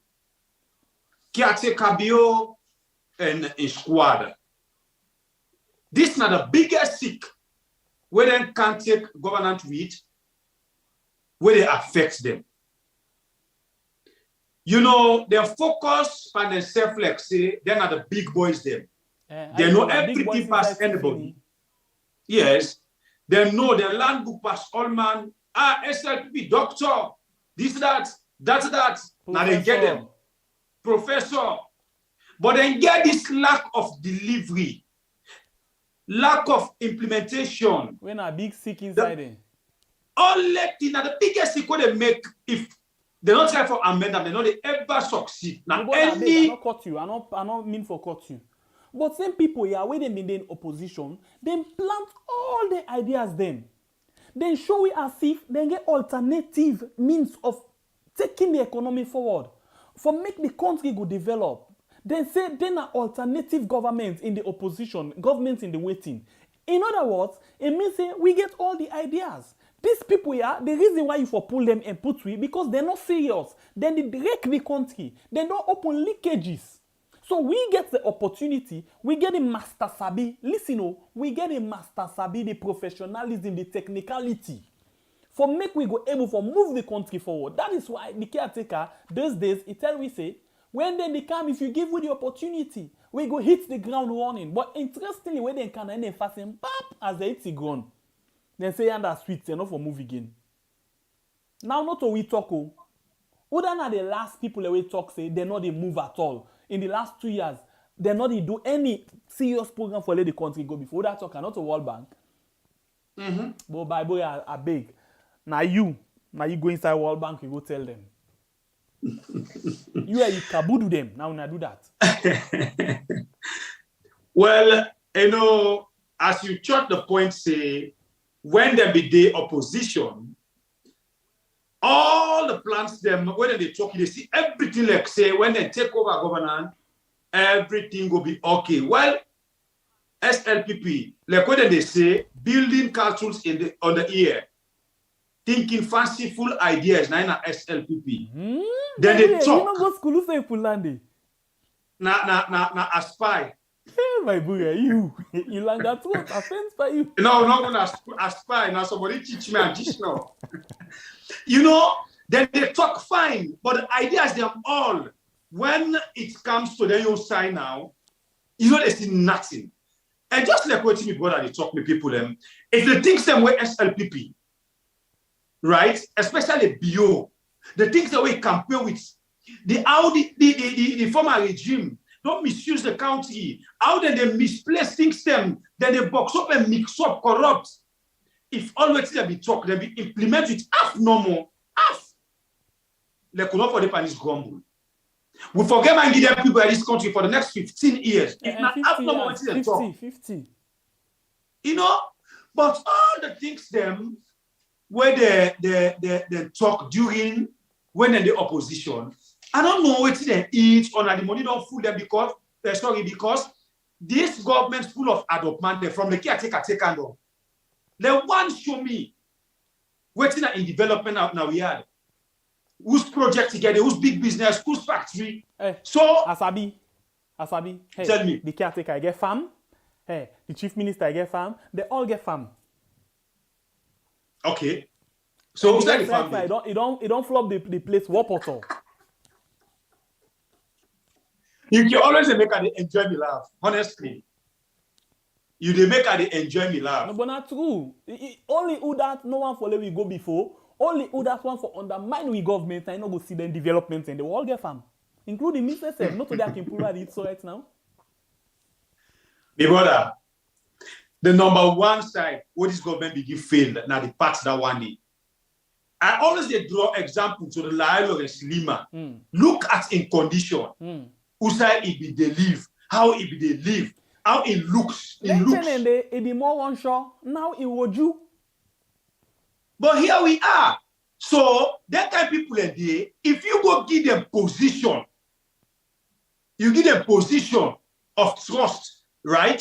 Kiate Kabio and Squad. This is not the biggest sick where they can't take governance with, where they affect them. You know, they focus on themselves like say, they're not the big boys there. They know everything past anybody. Yes. They know the land book past all man. SLP, doctor, this, that. Now they get them. Professor. But then get this lack of delivery. lack of implementation. When a big sick inside there. All thing now the biggest sick they make if they don't try for amend them, they know they ever succeed. Now I not cut you. I not mean for cut you. But same people here, when they been in opposition, they plant all the ideas them. Then show it as if they get alternative means of taking the economy forward. For make the country go develop. Then say then are alternative governments in the opposition, governments in the waiting. In other words, it means say we get all the ideas. These people here, the reason why you for pull them and put we because they're not serious. Then they wreck the country. They don't open leakages. So we get the opportunity, we get a master sabi. Listen, we get a master sabi, the professionalism, the technicality. For make we go able to move the country forward. That is why the caretaker, those days, he tell we say, when then they come, if you give we the opportunity, we go hit the ground running. But interestingly, when they can end fasting, pap, as they hit the ground. Then say, and that's sweet, they're not for move again. Now, not all we talk, who than are the last people that we talk say, they're not they move at all. In the last 2 years, they're not they do any serious program for let the country go before that talk, not a World Bank. Mm-hmm. But Bible are big. Now you go inside World Bank, you go tell them. you kabudu them. Now when I do that. Well, as you chart the point, say, when there be the opposition, all the plans them, when they talk, they see everything like say, when they take over governance, everything will be okay. Well, SLPP, like when they say, building castles on the ear, thinking fanciful ideas, na SLPP. Then they talk. You know go school say Pulandi. Na aspire. Hey, my boy, you learn that what offense by you. No, not gonna aspire. Now somebody teach me and teach now. Then they talk fine, but the ideas them all. When it comes to then you sign now, they see nothing. And just like what me brother they talk with people them, if they think them way SLPP, right? Especially BO, the things that we campaign with, the former regime don't misuse the country. How then they misplace things them, then they box up and mix up, corrupt. If always they be talk, they be implement it half normal, half. They could not for the Spanish grumble. We forget and give them people in this country for the next 15 years. If not half normal, it's they talk. 50. But all the things them where they talk during when they're in the opposition, I don't know what they eat or the money don't fool them because this government full of adopment from the caretaker take and all. They want show me waiting in development now we had. Whose project together, whose big business, whose factory. So Asabi. Hey, tell me. The caretaker get farm. Hey, the chief minister get farm. They all get farm. Okay. So who's that the farm? It don't flop the place warp at all. You can always make her enjoy me laugh. Honestly. You make her enjoy me laugh. No, but not true. Only who that no one for let we go before. Only who that one for undermine we government and not go see them development and they will all get farm. Including me self. Not to that can pull it so right now. My brother, the number one side what this government begin failed now the parts that one day. I always draw example to the Lioness Lima. Look at in condition. Who side it be they live, how it be they live, how it looks. It be more one shot. Now it would you. But here we are. So that kind of people in there, if you go give them position, you give them position of trust, right?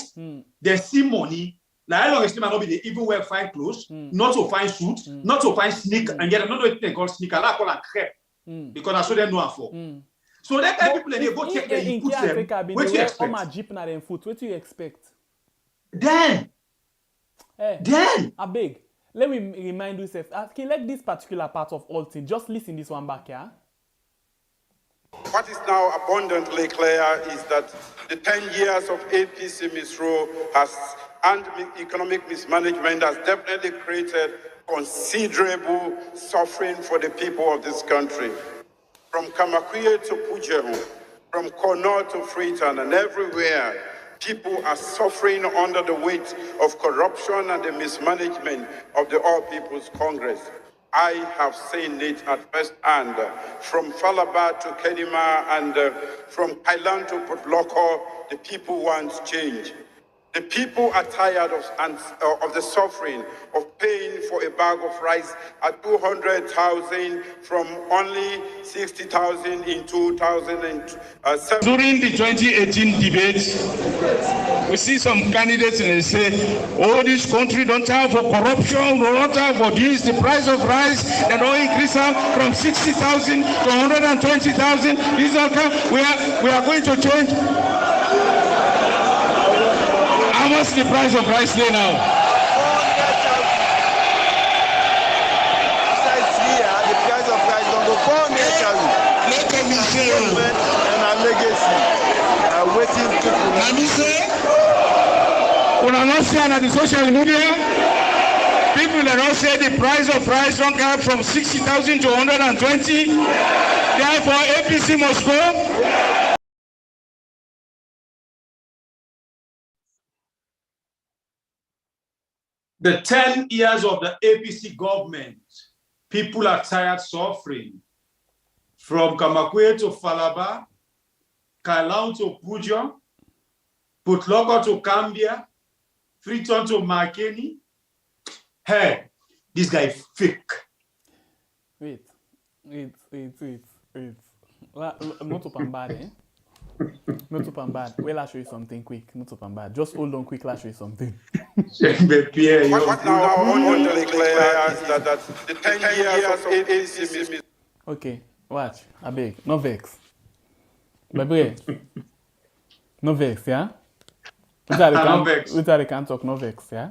They see money. Like how long as they not be they even wear fine clothes, not to find suit, not to find sneaker, and yet not know what they call sneaker, I call them crepe. Because that's what they know for. So that kind of people they go check them, you put them. What do you expect? My jeep na them foot. What do you expect? Then I beg. Let me remind you, okay, like this particular part of all things, just listen this one back, yeah? What is now abundantly clear is that the 10 years of APC misrule and economic mismanagement has definitely created considerable suffering for the people of this country. From Kamakwie to Pujehu, from Kono to Freetown and everywhere, People are suffering under the weight of corruption and the mismanagement of the All People's Congress. I have seen it at first hand, from Falaba to Kedima and from Kailan to Potloko. The people want change. The people are tired of the suffering of paying for a bag of rice at 200,000 from only 60,000 in 2007. During the 2018 debates, we see some candidates and they say, oh, this country don't have for corruption, we don't have for this, the price of rice, they don't increase from 60,000 to 120,000. These are we are going to change. How much the price of rice there now? The price of rice don't go 400,000. And our legacy are waiting to. Let me say, when I not see on the social media, people that don't say the price of rice don't come from 60,000 to 120. Therefore, APC must go. The 10 years of the APC government, people are tired suffering. From Kamakwe to Falaba, Kailan to Pujo, Putloko to Cambia, Freetown to Makeni. Hey, this guy is fake. Wait. Not up and bad, eh? Not up and bad. Well, I'll show you something quick. Not up and bad. Just hold on quick, I'll show you something. What now I want to declare is that the 10 years of APC. Okay, watch. I beg. No vex. Baby. No vex, yeah? We can't talk, no vex, yeah?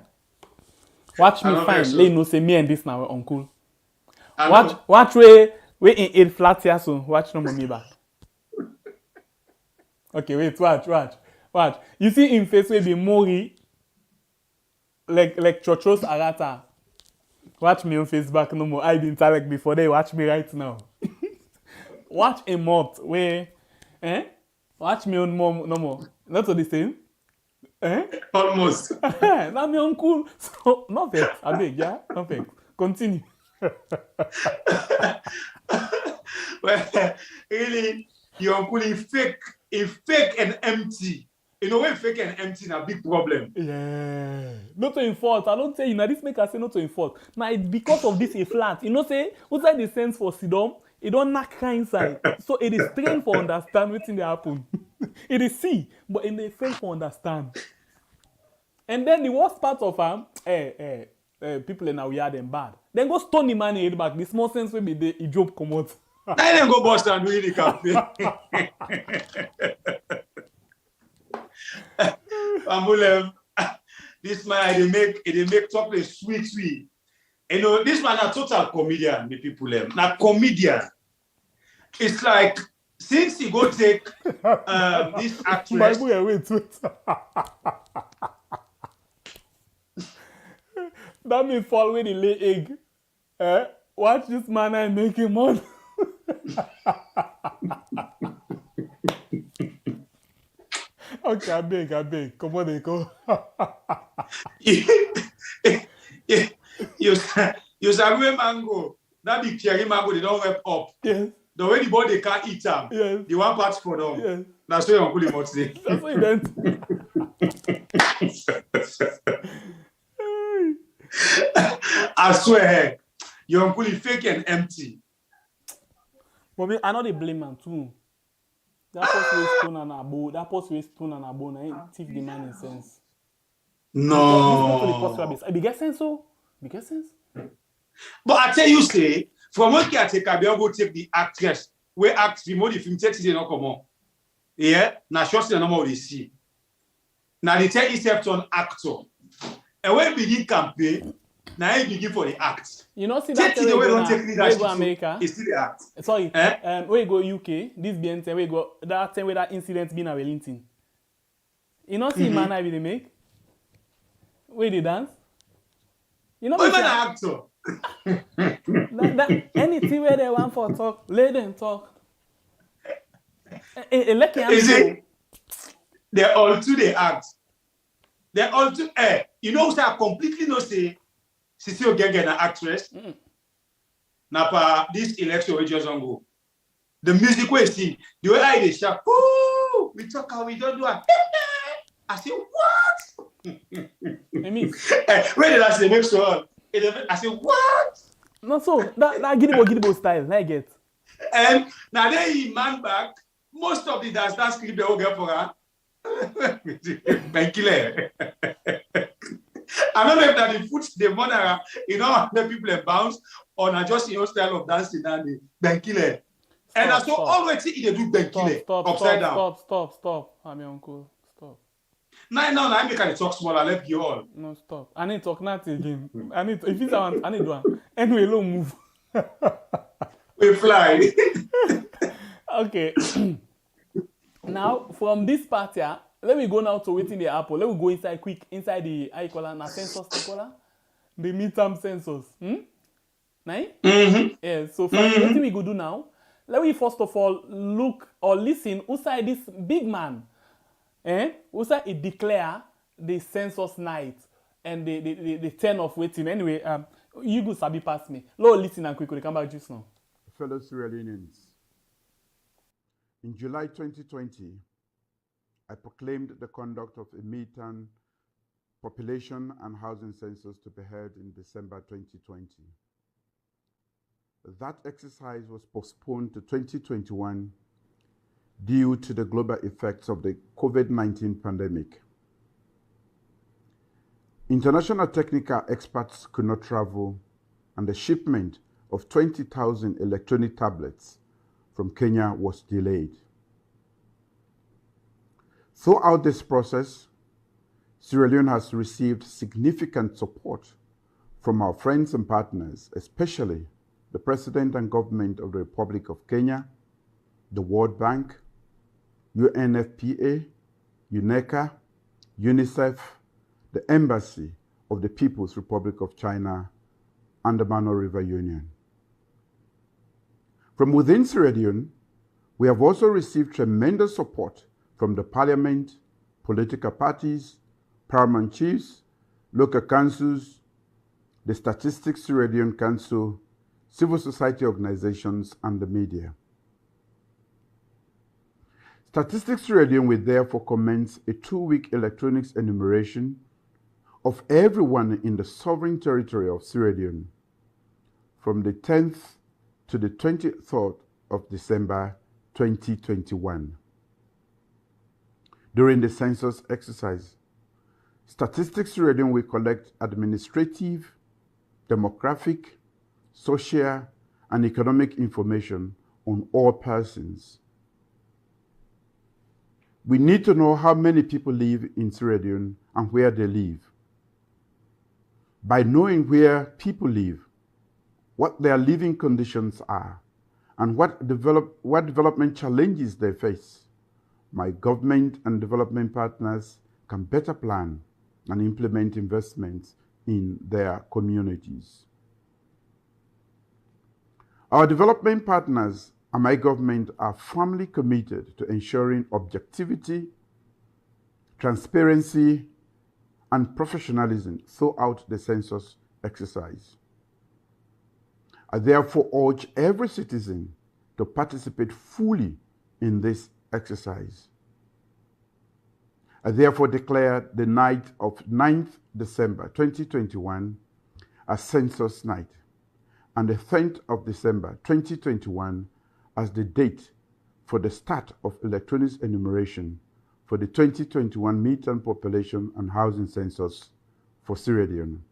Watch me fine. Let you know, say me and this now, uncle. Watch we in flat here soon. Watch no me back. Okay, wait, watch. You see in face will be Mori like Chochos Arata. Watch me on Facebook no more. I didn't like before they watch me right now. Watch a month where watch me on more no more. Not so the same. Almost. Now me uncle. So no vex. I beg, yeah? No vex. Continue. Well, really, your uncle is fake and empty. You know, when fake and empty is a big problem. Yeah. Not to in fault. I don't say you know this make us say not to in fault. Now it's because of this a flat. You know, say outside the sense for Sidom, it don't knock inside. So it is trained for understand what's in the happen. It is see, but in the fail for understand. And then the worst part of people in our yard them bad. Then go stone the man in the back. The small sense will be the job come out. I then go bust and do the campaign. Ambulem, this man they make talk the sweet. You know, this man a total comedian, the people not comedian. It's like since he go take this actress. Wait. That means fall when he lay egg. Watch this man and make him on. Okay, I beg. Come on, they go. You say mango. That big cherry mango, they don't wrap up. Yes. The way the body can't eat them. Yes. The one part for them. Yes. That's why Uncle must say. That's what he meant. I swear, your uncle is fake and empty. But me, I know they blame man too. That person with stone and a bow. I ain't thief the man in sense. No. It get sense so? It get sense? But I tell you, say, from when I take go take the actress, where act the more the film takes it not come on. Yeah, now shots the number they see. Now they tell itself to an actor. And when begin campaign, now he begin for the act. You know, see that the way don't take leadership. Go America. It's still the act. Sorry. We go UK. This BNT. We go that time where that incident been a Wellington. You know, see man I will make. Where they dance. You know, even an actor. that anything where they want for talk, let them talk. Is it? They're all two they act. They're all two. You know, I completely no say. Sisi Ogenge an actress. Napa this election we just go. The music we see, the way I they shout, "Ooh, we talk how we don't do it." I say, what? Where did I say make sure? I say, what? No, so that Gidibo style, I get. And now they man back. Most of the dance clip they all get for her. Benkile. I don't know if that the foot the mother, you know, the people bounce or not just style of dancing and the Benkile. And I saw always see they do Benkile upside down. Stop. I'm your uncle. Stop. Now I make it talk small. I left you all. No, stop. I need to talk nothing again. If it's I need to do. Anyway, long move. We fly. Okay. Now from this part here, let me go now to waiting the Apple. Let me go inside the census the midterm census. Right? Yeah. So what we go do now? Let me first of all look or listen outside this big man. Outside he declare the census night and the 10 of waiting. Anyway, you go sabi pass me. Lord, listen and quickly come back just now. Fellow Sierra Leoneans, in July 2020, I proclaimed the conduct of a midterm population and housing census to be held in December 2020. That exercise was postponed to 2021 due to the global effects of the COVID-19 pandemic. International technical experts could not travel, and the shipment of 20,000 electronic tablets from Kenya was delayed. Throughout this process, Sierra Leone has received significant support from our friends and partners, especially the President and Government of the Republic of Kenya, the World Bank, UNFPA, UNECA, UNICEF, the Embassy of the People's Republic of China, and the Mano River Union. From within Sierra Leone, we have also received tremendous support from the Parliament, political parties, paramount chiefs, local councils, the Statistics Sierra Leone Council, civil society organizations, and the media. Statistics Sierra Leone will therefore commence a 2-week electronics enumeration of everyone in the sovereign territory of Sierra Leone from the 10th to the 23rd of December 2021. During the census exercise, Statistics Sierra Leone will collect administrative, demographic, social, and economic information on all persons. We need to know how many people live in Sierra Leone and where they live. By knowing where people live, what their living conditions are, and what development challenges they face, my government and development partners can better plan and implement investments in their communities. Our development partners and my government are firmly committed to ensuring objectivity, transparency, and professionalism throughout the census exercise. I therefore urge every citizen to participate fully in this exercise. I therefore declare the night of 9th December 2021 as Census Night and the 10th of December 2021 as the date for the start of electronic enumeration for the 2021 midterm population and housing census for Sierra Leone.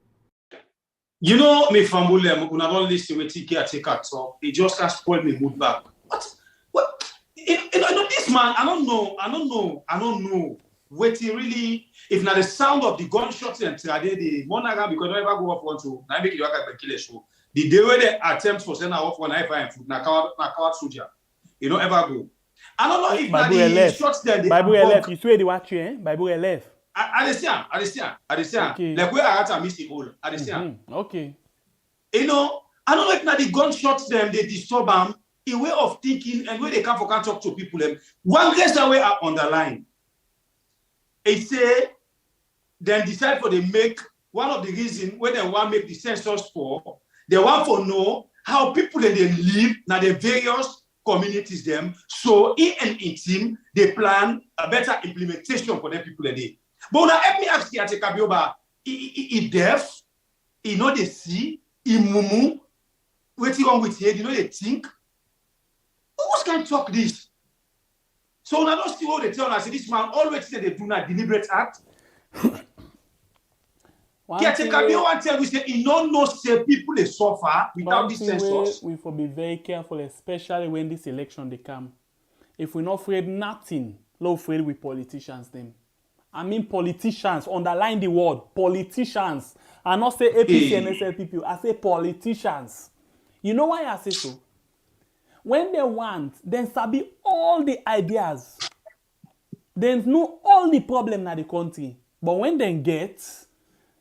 You know, me family, when I don't listen to TK take a talk, it just has spoiled me mood back. What? This man, I don't know. Waiting really, if not the sound of the gunshots and the monagam, because I never go off one to, I make it work at the show. The day where they attempt for sending off one knife and food, na coward soldier, you don't ever go. I don't know if the shots there, Bible LF, you swear the watch, Bible LF. I understand. Okay. Like where I had to miss the hole. I understand. Okay. You know, I don't know if now the gunshots them, they disturb them, a way of thinking and where they can't talk to people. Them. One guest away are on the line. It say, then decide for they make one of the reasons when they want to make the census for, they want to know how people that they live now the various communities them. So in and in team, they plan a better implementation for them people that they. But now let me ask you, Kabioba, he deaf, he know they see, he mumu, what's wrong with head, you know they think. Who's can talk this? So now don't see what they tell us. This man always say they do not deliberate act. Tell we say he don't know say people they suffer without this census. We will be very careful, especially when this election they come. If we're not afraid nothing, not afraid with politicians them. I mean politicians, underline the word, politicians. I not say APC and SLPP, I say politicians. You know why I say so? When they want, then sabi all the ideas. They know all the problem in the country. But when they get,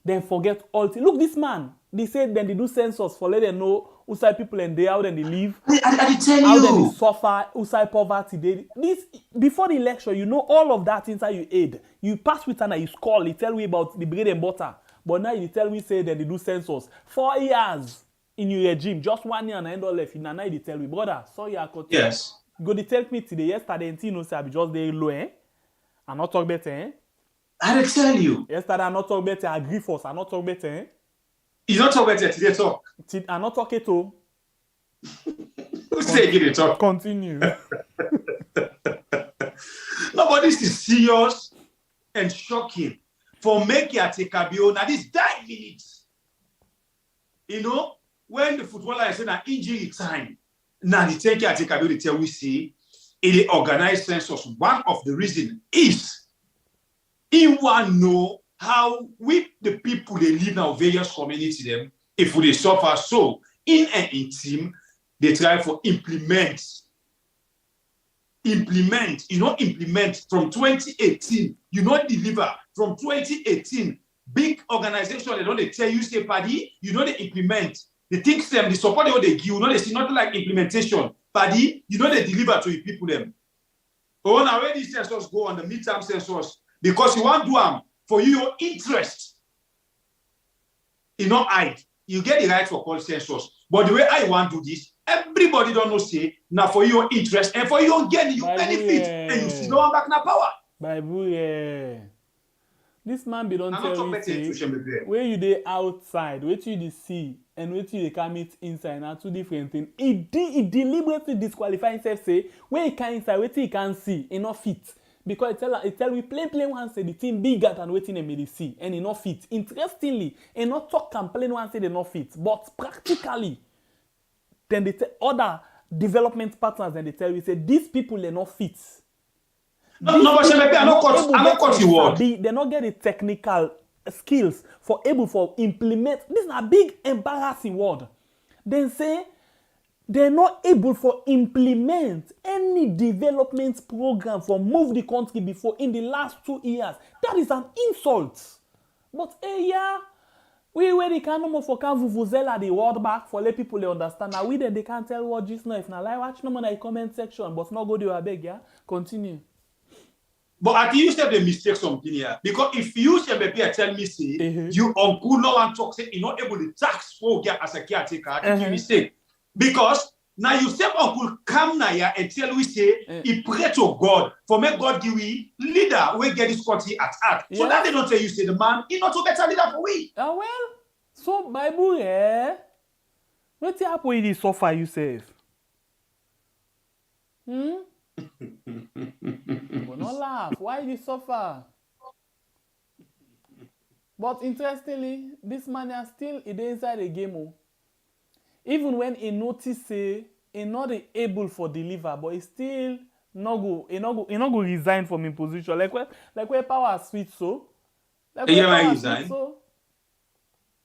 then forget all things. Look, this man, they said then they do census for let them know who side people and they how then they live. I tell how you. then they suffer, who side poverty. This before the election, you know all of that inside you aid. You pass with and you call, you tell me about the bread and butter. But now you tell me say that they do census. 4 years in your regime, just 1 year and I end all left. Now they tell me, brother, sorry I cut. Yes. Go they tell me today, yesterday, and you know say I be just there low, eh? I not talk better, eh? I tell you. Yesterday I not talk better, I agree for us, I not talk better, eh? You not talk better today talk. I not talk it all. Who say give it talk? Continue. No, but this is serious and shocking. For making a take now this 9 minutes. You know, when the footballer is saying an injury time, now the take a take they tell we see in the organized census. One of the reasons is he want know how we the people they live now various communities them if they suffer. So in and in team they try for implement, you know, implement from 2018, you know, deliver from 2018. Big organization, they don't tell you, say, Paddy, you know, they implement. The things them, the support they give, you know, they see nothing like implementation. Paddy, you know, they deliver to the people them. Oh, now when these census go on the midterm census, because you want to do them for you, your interest. You know, you get the right for call census. But the way I want to do this, everybody don't know say now for your interest and for your gain, you benefit and you see no one back na power. Bible, yeah. This man be don't tell me say where you dey outside, wait you dey see, and wait you dey come it inside. Now two different things. He deliberately disqualify himself. Say where he can inside, wait he can see, he not fit. Because it tell we plain one say the thing bigger than waiting a may see, and he not fit. Interestingly, he not talk and plain one say they not fit, but practically. Then they tell other development partners and they tell you say these people are not fit. No, but I not cut you word. They not get the technical skills for able for implement. This is a big embarrassing word. Then say they're not able for implement any development program for move the country before in the last 2 years. That is an insult. But yeah. We where they can't no more for can vuvuzela the word back for let people they understand. Now we then they can't tell what just now. If not like watch no more in the comment section, but not go to your beg, yeah. Continue. But I think you said the mistake something here. Because if you say maybe tell me say you uncle no one talk say you're not able to tax for as a caretaker, it's a mistake. Because now you say uncle come now here and tell we say he pray to God for make God give we leader we get this country at heart. So that they don't tell you say the man he not to better leader for we. Ah well, so Bible yeah. What happen when you suffer yourself? But not laugh. Why you suffer? But interestingly, this man is still inside the game. Oh. Even when he notice say he not able for deliver, but he still not go resign from his position. Like where power switch so. Like where power switch so.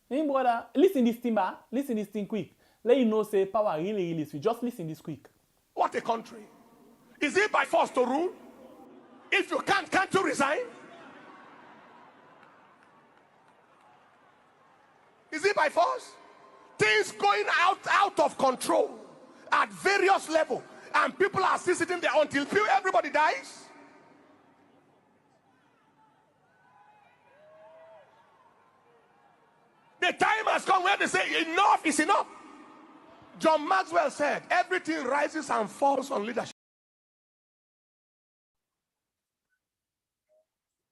Hey brother, listen this thing, listen this thing quick. Let you know say power really sweet. Just listen this quick. What a country. Is it by force to rule? If you can't you resign? Is it by force? Things going out of control at various levels, and people are still sitting there until everybody dies. has come where they say enough is enough. John Maxwell said, everything rises and falls on leadership.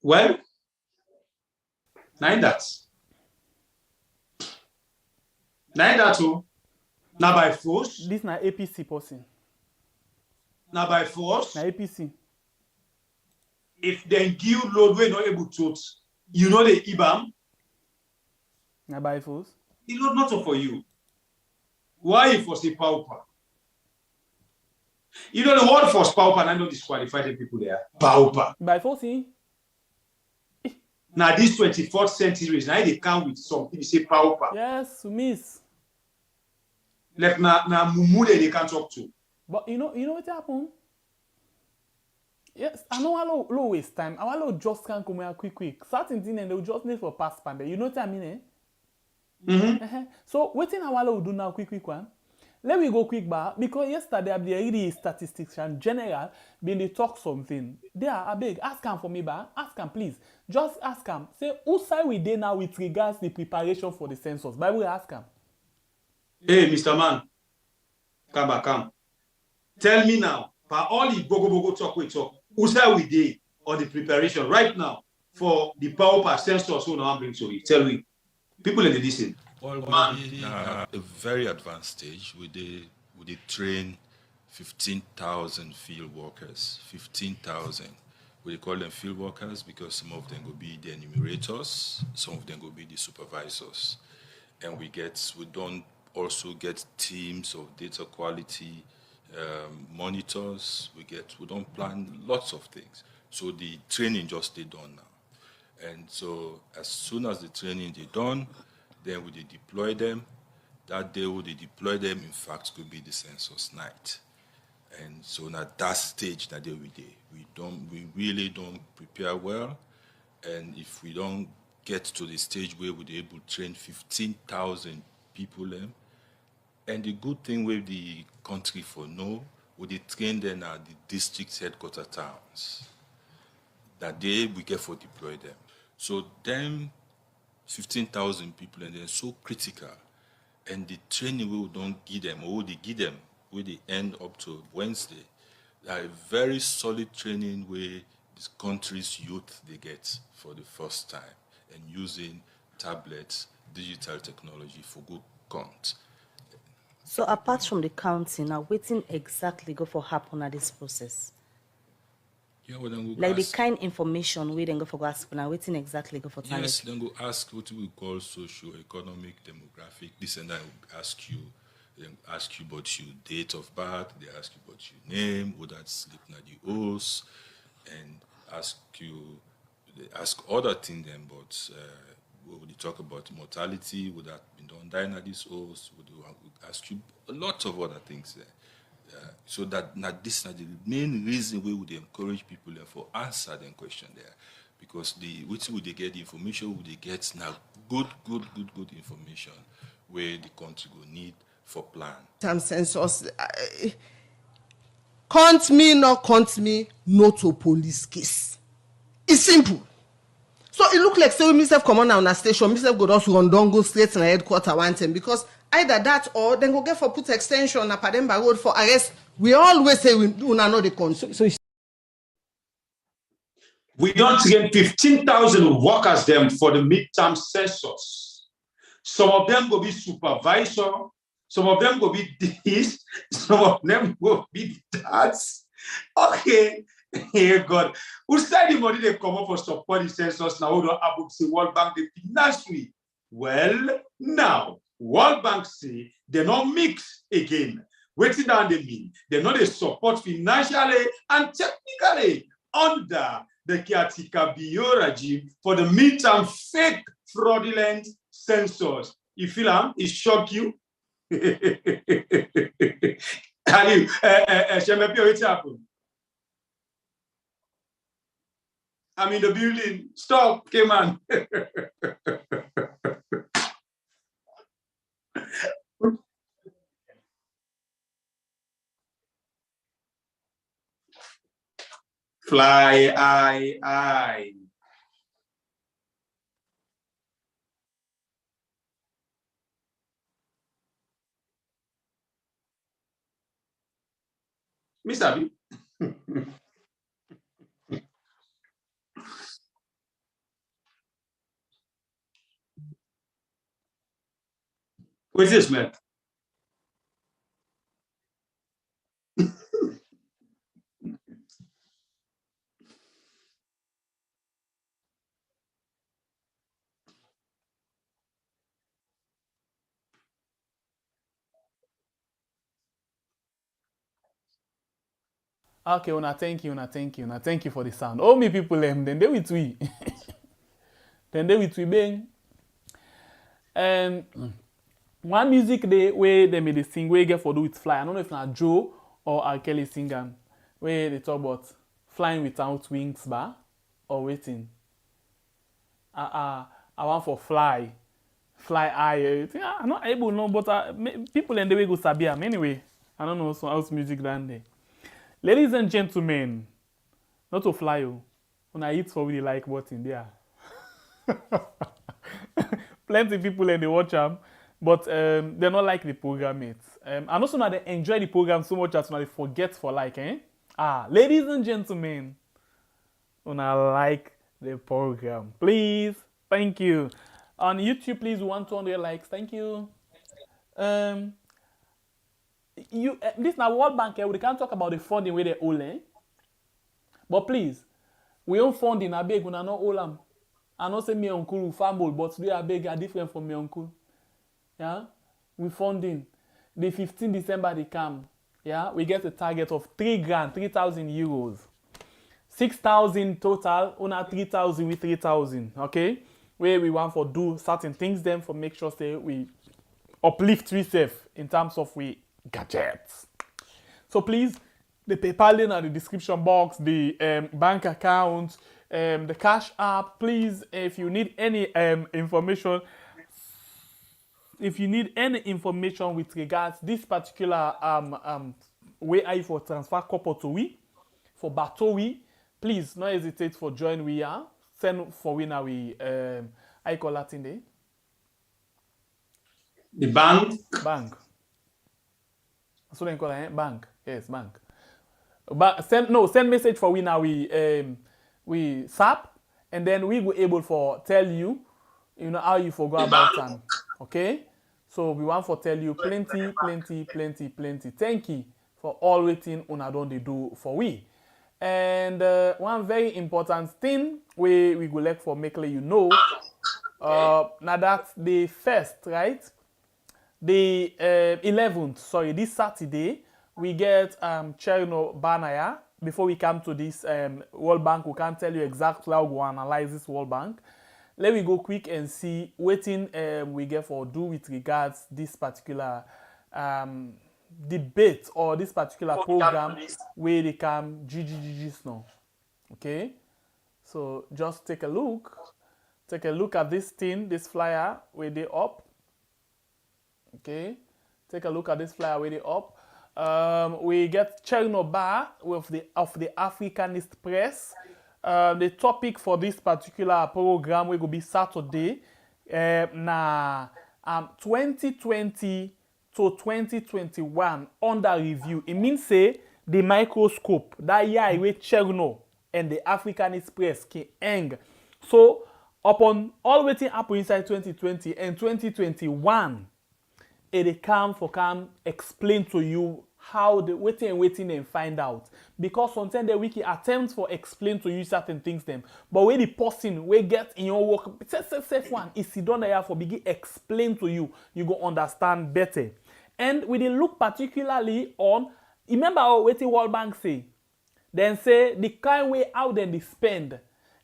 Well, that too. Now by force. This na APC person. Now by force. Na APC. If they give load we're not able to, you know the IBAM. Na by force. The load not for you. Why for say pauper? You know the word for pauper, and I don't disqualify the people there. Pauper. By force, eh? Now this 24th century is now they come with some people say pauper. Yes, miss. Like na mumu they can't talk to. But you know what happened? Yes, I know I'll low waste time. I will just can't come here quick. Certain things and they'll just need for pass pandemic. You know what I mean, eh? Mm-hmm. So waiting I will do now quick one. Let me go quick back because yesterday I did the statistician general been they talk something. There, I beg, ask him for me back. Ask him please. Just ask him. Say who side we dey now with regards the preparation for the census. Bible ask him. Hey, Mr. Man. Come. Tell me now, for all the bogo talk we talk, who side we dey on the preparation right now for the power census who now bring to it? Tell me. People in the listen. Well, we are a very advanced stage. We train 15,000 field workers. 15,000. We call them field workers because some of them will be the enumerators, some of them will be the supervisors, and we don't also get teams of data quality monitors. We don't plan lots of things. So the training just stay done now. And so as soon as the training is done, then we deploy them. That day we deploy them, in fact, could be the census night. And so now that stage that day we really don't prepare well. And if we don't get to the stage where we're able to train 15,000 people, and the good thing with the country for no, we train them at the district headquarter towns. That day we get for deploy them. So them 15,000 people, and they're so critical. And the training we don't give them, or they give them, where they end up to Wednesday, they are a very solid training where this country's youth they get for the first time, and using tablets, digital technology for good count. So apart from the counting, now waiting exactly go for happen at this process. Yeah, well, then like the kind information we then go for ask for now, waiting exactly go for time. Yes, then go ask what we call socio-economic demographic. This and that will ask you about your date of birth, they ask you about your name, would that sleep na the oath, and they ask other things then, but would you talk about mortality, would that be done dying at this oath, would ask you a lot of other things there. So that this is the main reason we would encourage people for answer the question there, because which would they get the information, would they get now good information where the country will need for plan. Time census, count me, no to police case. It's simple. So it look like say myself come on now on a station, myself go just run down, go straight to the headquarter one time, because either that or then go get for put extension up at Pademba Road for arrest. We always say we know the country. So we don't train 15,000 workers them for the midterm census. Some of them will be supervisor, some of them will be this, some of them will be that. Okay, here God. Who said the money they come up for support the census now? Who don't have to say World Bank the finance we? Well, now World Bank say they not mix again. Waiting down they mean they know they support financially and technically under the caretaker bio regime for the midterm fake fraudulent census. You feel it shock you? Ali, what's happened? I'm in the building. Stop, K-man. Fly, I. Mr. Abi. What's this, man? Okay, una thank you for the sound. All me people then they with we. Then they with we bang. One music day where they made the sing where get for do with fly. I don't know if not Joe or R. Kelly singer where they talk about flying without wings bar or waiting. I want for fly high. I'm not able no, but people in the way go sabi am anyway. I don't know some house music down there. Ladies and gentlemen, not to fly you. When I eat for really like what's in there. Plenty people and they watch them, but they not like the program it. And also now they enjoy the program so much as now they forget for like, ladies and gentlemen, when I like the program, please, thank you. On YouTube, please, we want 200 likes, thank you. This now World Bank, we can't talk about the funding where they hold, but please, we own funding, I beg, we not hold them. I know say me uncle will fumble, but today I beg are different from me uncle. Yeah, we funding. The 15 December they come. Yeah, we get a target of 3,000 euros. 6,000 total, only 3,000 with 3,000. Okay, where we want for do certain things then for make sure say we uplift ourselves in terms of we gadgets. So please, the PayPal link in the description box, the bank account, the cash app. Please, if you need any information, with regards this particular way I for transfer couple to we for Bato we, please don't hesitate for join we are send for we now we I call that in there. The bank. So then call it bank. Yes, bank. But send message for we now we SAP, and then we will able for tell you how you for go about them. Okay? So we want for tell you plenty. Thank you for all waiting on don't they do for we. And one very important thing we go like for make you know now that the first, right? The 11th, this Saturday, we get Cherno Banaya. Before we come to this World Bank, we can't tell you exactly how we analyze this World Bank. Let me go quick and see what we get for do with regards this particular debate or this particular program where they come GGGGs now. Okay? So just take a look. Take a look at this thing, this flyer where they up. Okay? Take a look at this flyer where they up. We get Chernobyl of the Africanist press. The topic for this particular program will be Saturday. 2020 to 2021 under review. It means say the microscope that year where Cherno and the Africanist press can hang. So upon all waiting happen inside 2020 and 2021. It come explain to you how the waiting and find out. Because sometimes the wiki attempts for explain to you certain things them. But when the person we get in your work, safe one is sit down there for begin explain to you, you go understand better. And we look particularly on, remember what the World Bank say? Then say the kind way out then they spend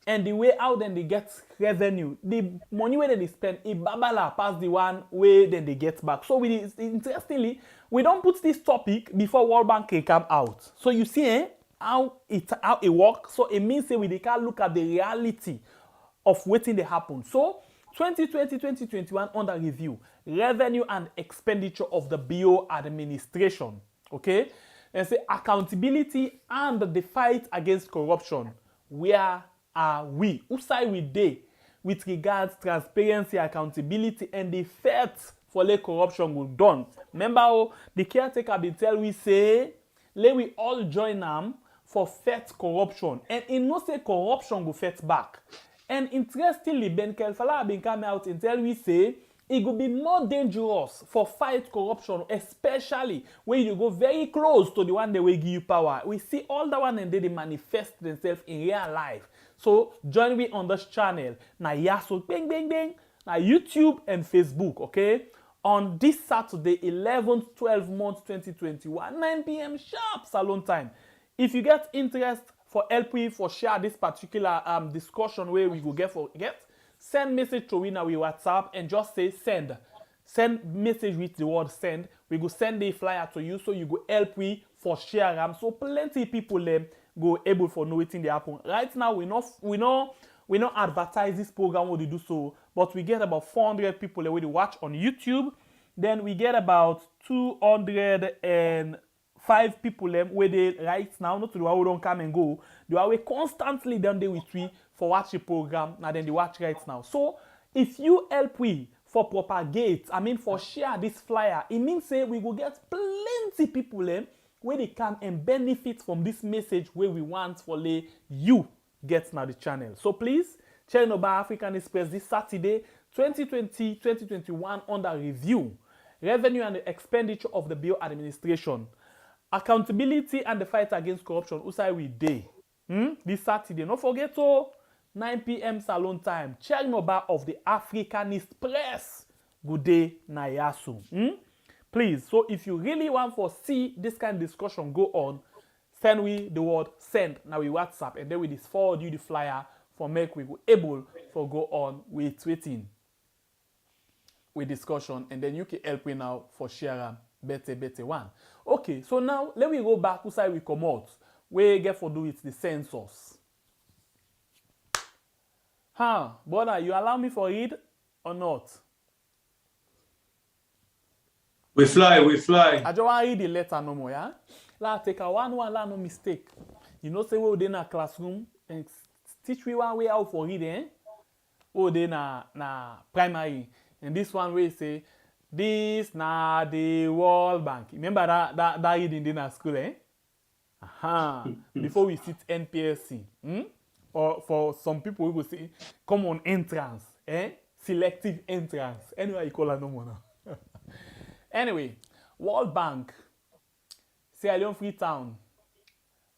and the way out then they get revenue. The money where they spend, it babala pass the one way then they get back. So interestingly, we don't put this topic before World Bank can come out. So you see how it works. So it means we can look at the reality of waiting they happen. So 2020, 2021 under review, revenue and expenditure of the BO administration. Okay, and say accountability and the fight against corruption. Where are we? Who side we dey with regards transparency, accountability, and the fight for the corruption will done? Remember how the caretaker been tell we say let we all join them for fight corruption. And in no say corruption go fight back. And interestingly, Ben Kelfala been come out and tell we say it could be more dangerous for fight corruption, especially when you go very close to the one that will give you power. We see all the one and they manifest themselves in real life. So join me on this channel. Na Yaso bang bang bang. Na YouTube and Facebook, okay? On this Saturday, 11th, 12th month 2021, 9 p.m. sharp salon time. If you get interest for help we for share this particular discussion where we go get, send message to we now with WhatsApp and just say send. Send message with the word send. We go send the flyer to you so you go help we for share them. So plenty people go able for know wetin dey happen. Right now we not advertise this program what they do so, but we get about 400 people that we watch on YouTube. Then we get about 205 people where they right now, not to the one who don't come and go. They are constantly them they with we for watch the program, and then they watch right now. So if you help we for propagate, for share this flyer, it means say we will get plenty people where they come and benefit from this message where we want for you get now the channel. So please, channel by African Express this Saturday, 2020-2021 under review. Revenue and the expenditure of the bill administration. Accountability and the fight against corruption. Usai we day. This Saturday. Don't forget 9 p.m. salon time. Channel bar of the Africanist Press. Good day, Nayasu. Please, so if you really want to see this kind of discussion go on, send we the word send now we WhatsApp and then we just forward you the flyer for make we go able for go on with tweeting with discussion and then you can help me now for share better one. Okay, so now let me go back to side we come out. We get for do it the census. Brother, you allow me for read or not? We fly. I just want to read the letter no more, yeah? La take a one, no mistake. You know, say we in a classroom and teach we one way out for reading, they na primary. And this one way say, this na the World Bank. Remember that reading in our school, eh? Before we sit NPSC. Or for some people we go say, common entrance, eh? Selective entrance. Anyway, you call it no more now. Anyway, World Bank, Sierra Leone Freetown,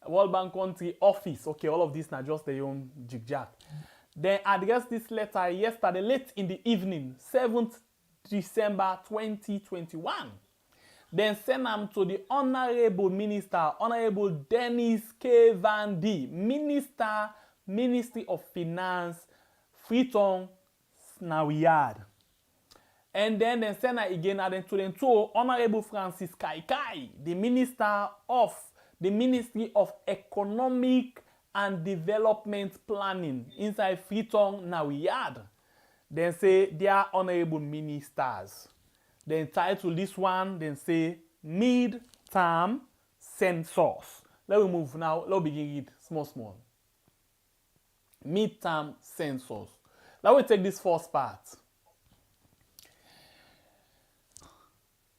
World Bank Country Office. Okay, all of this now just their own jig-jack. They addressed this letter yesterday, late in the evening, 7th December 2021. Then sent them to the Honorable Minister, Honorable Dennis K. Van D, Minister, Ministry of Finance, Freetown, Snawiyard. And then they send her again to them to Honorable Francis Kai, the Minister of the Ministry of Economic and Development Planning inside Freetown, Nawiyard. Then say they are honorable ministers. Then title this one, then say mid-term census. Let me move now. Let's begin read small. Mid-term census. Let me take this first part.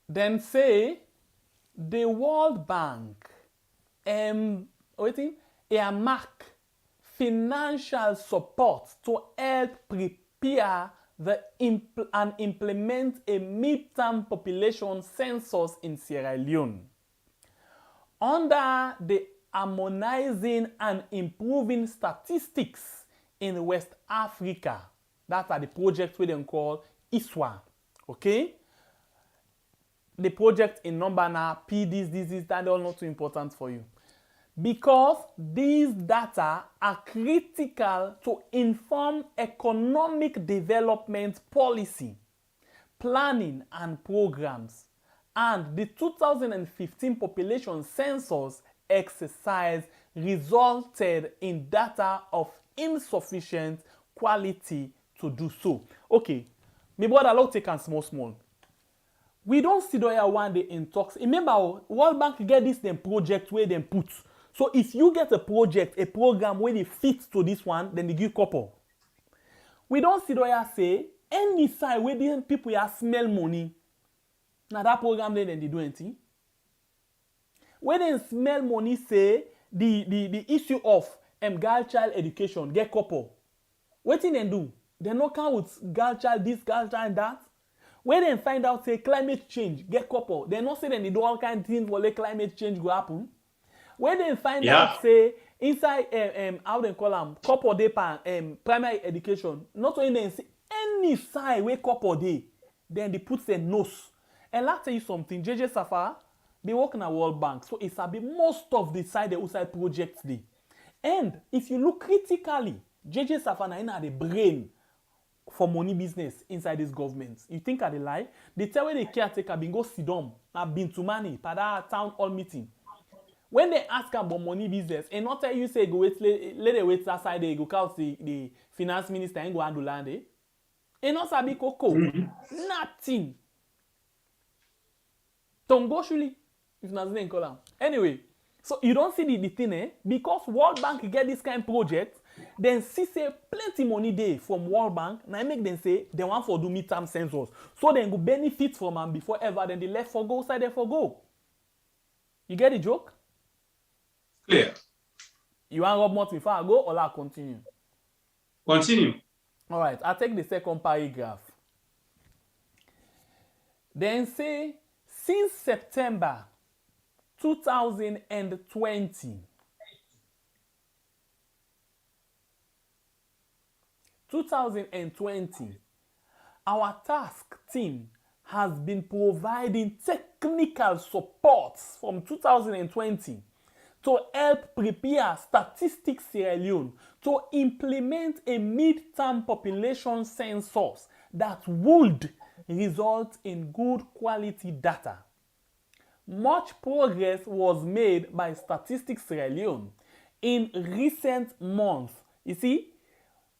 Then say the World Bank earmark financial support to help prepare and implement a mid-term population census in Sierra Leone. Under the Harmonizing and Improving Statistics in West Africa, that's the project we then call ISWA, okay? The project in number now, this, that all not too important for you. Because these data are critical to inform economic development policy, planning and programs, and the 2015 population census exercise resulted in data of insufficient quality to do so. Okay, my brother, let's take a small. We don't see the one day in talks. Remember, World Bank get this them project where they put. So if you get a project, a program where they fit to this one, then they give couple. We don't see the say any side where the people smell money. Now that program then they do anything. When they smell money, say the issue of girl child education get couple. Wetin dem do? Dem no count with girl child this, girl child that. When dem find out say climate change get couple, dem no say dem dey do all kind things for let climate change go happen. When dem find out say inside how dem call am couple dey primary education, not only dem say any side wey couple dey, then they put their nose. And let's tell you something, JJ Safar, they work in a World Bank, so it's a bit most of the side the outside projects dey. And if you look critically, JJ Safar na in the brain for money business inside this government. You think I dey lie? They tell where the caretaker been go sit down, na been to money, for that town hall meeting. When they ask about money business, and not tell you say go wait, let them wait that side, they go count the finance minister and go handle land, eh? And not sabi koko, nothing. Tongo shuli, if not name call am. Anyway, so you don't see the thing, eh? Because World Bank get this kind of project, then see say plenty money there from World Bank, now make them say they want for do midterm census. So they go benefit from them before ever, then they left for go, side there for go. You get the joke? Clear. You want Rob Mott before I go, or I'll continue? Continue. All right, I'll take the second paragraph. Then say, since September 2020, our task team has been providing technical support from 2020 to help prepare Statistics Sierra Leone to implement a mid-term population census that would result in good quality data. Much progress was made by Statistics Sierra Leone in recent months. You see,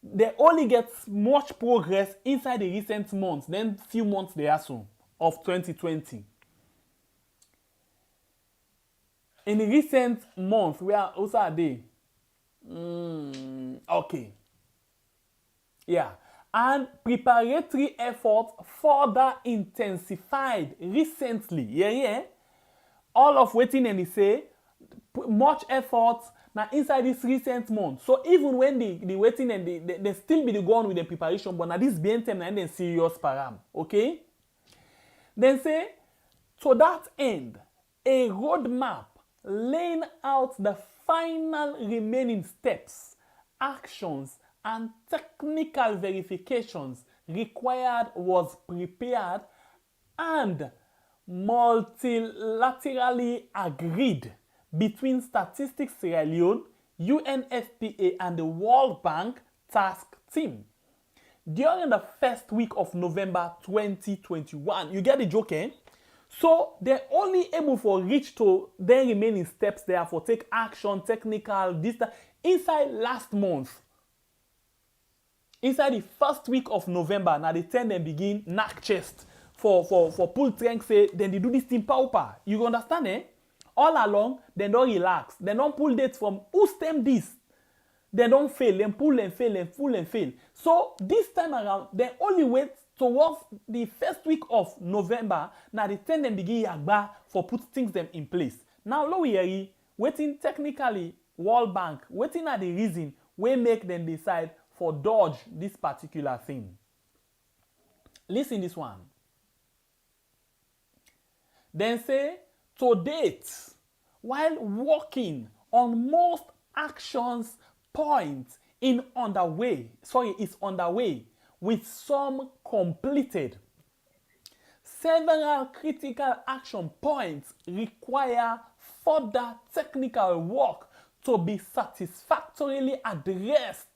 they only get much progress inside the recent months, then few months there soon of 2020. In the recent months, we are also a day. Okay. Yeah. And preparatory efforts further intensified recently. Yeah. All of waiting and they say, much effort now inside this recent month. So even when the waiting and they still be going with the preparation, but now this BNTM and then serious param. Okay? Then say, to that end, a roadmap laying out the final remaining steps, actions, and technical verifications required was prepared and multilaterally agreed between Statistics Sierra Leone, UNFPA, and the World Bank task team. During the first week of November 2021, you get the joke, eh? So they're only able for reach to their remaining steps there for take action, technical, this, that, inside last month. Inside the first week of November, now they tend them begin knock chest for pull strength, say, then they do this thing pauper. You understand, eh? All along, they don't relax. They don't pull dates from who stem this. They don't fail, then pull and fail, and pull and fail. So this time around, they only wait towards the first week of November. Now they tend them begin yagba for put things them in place. Now lo we waiting technically World Bank, waiting at the reason we make them decide for dodge this particular thing. Listen this one. Then say, to date, while working on most actions points is underway, with some completed. Several critical action points require further technical work to be satisfactorily addressed,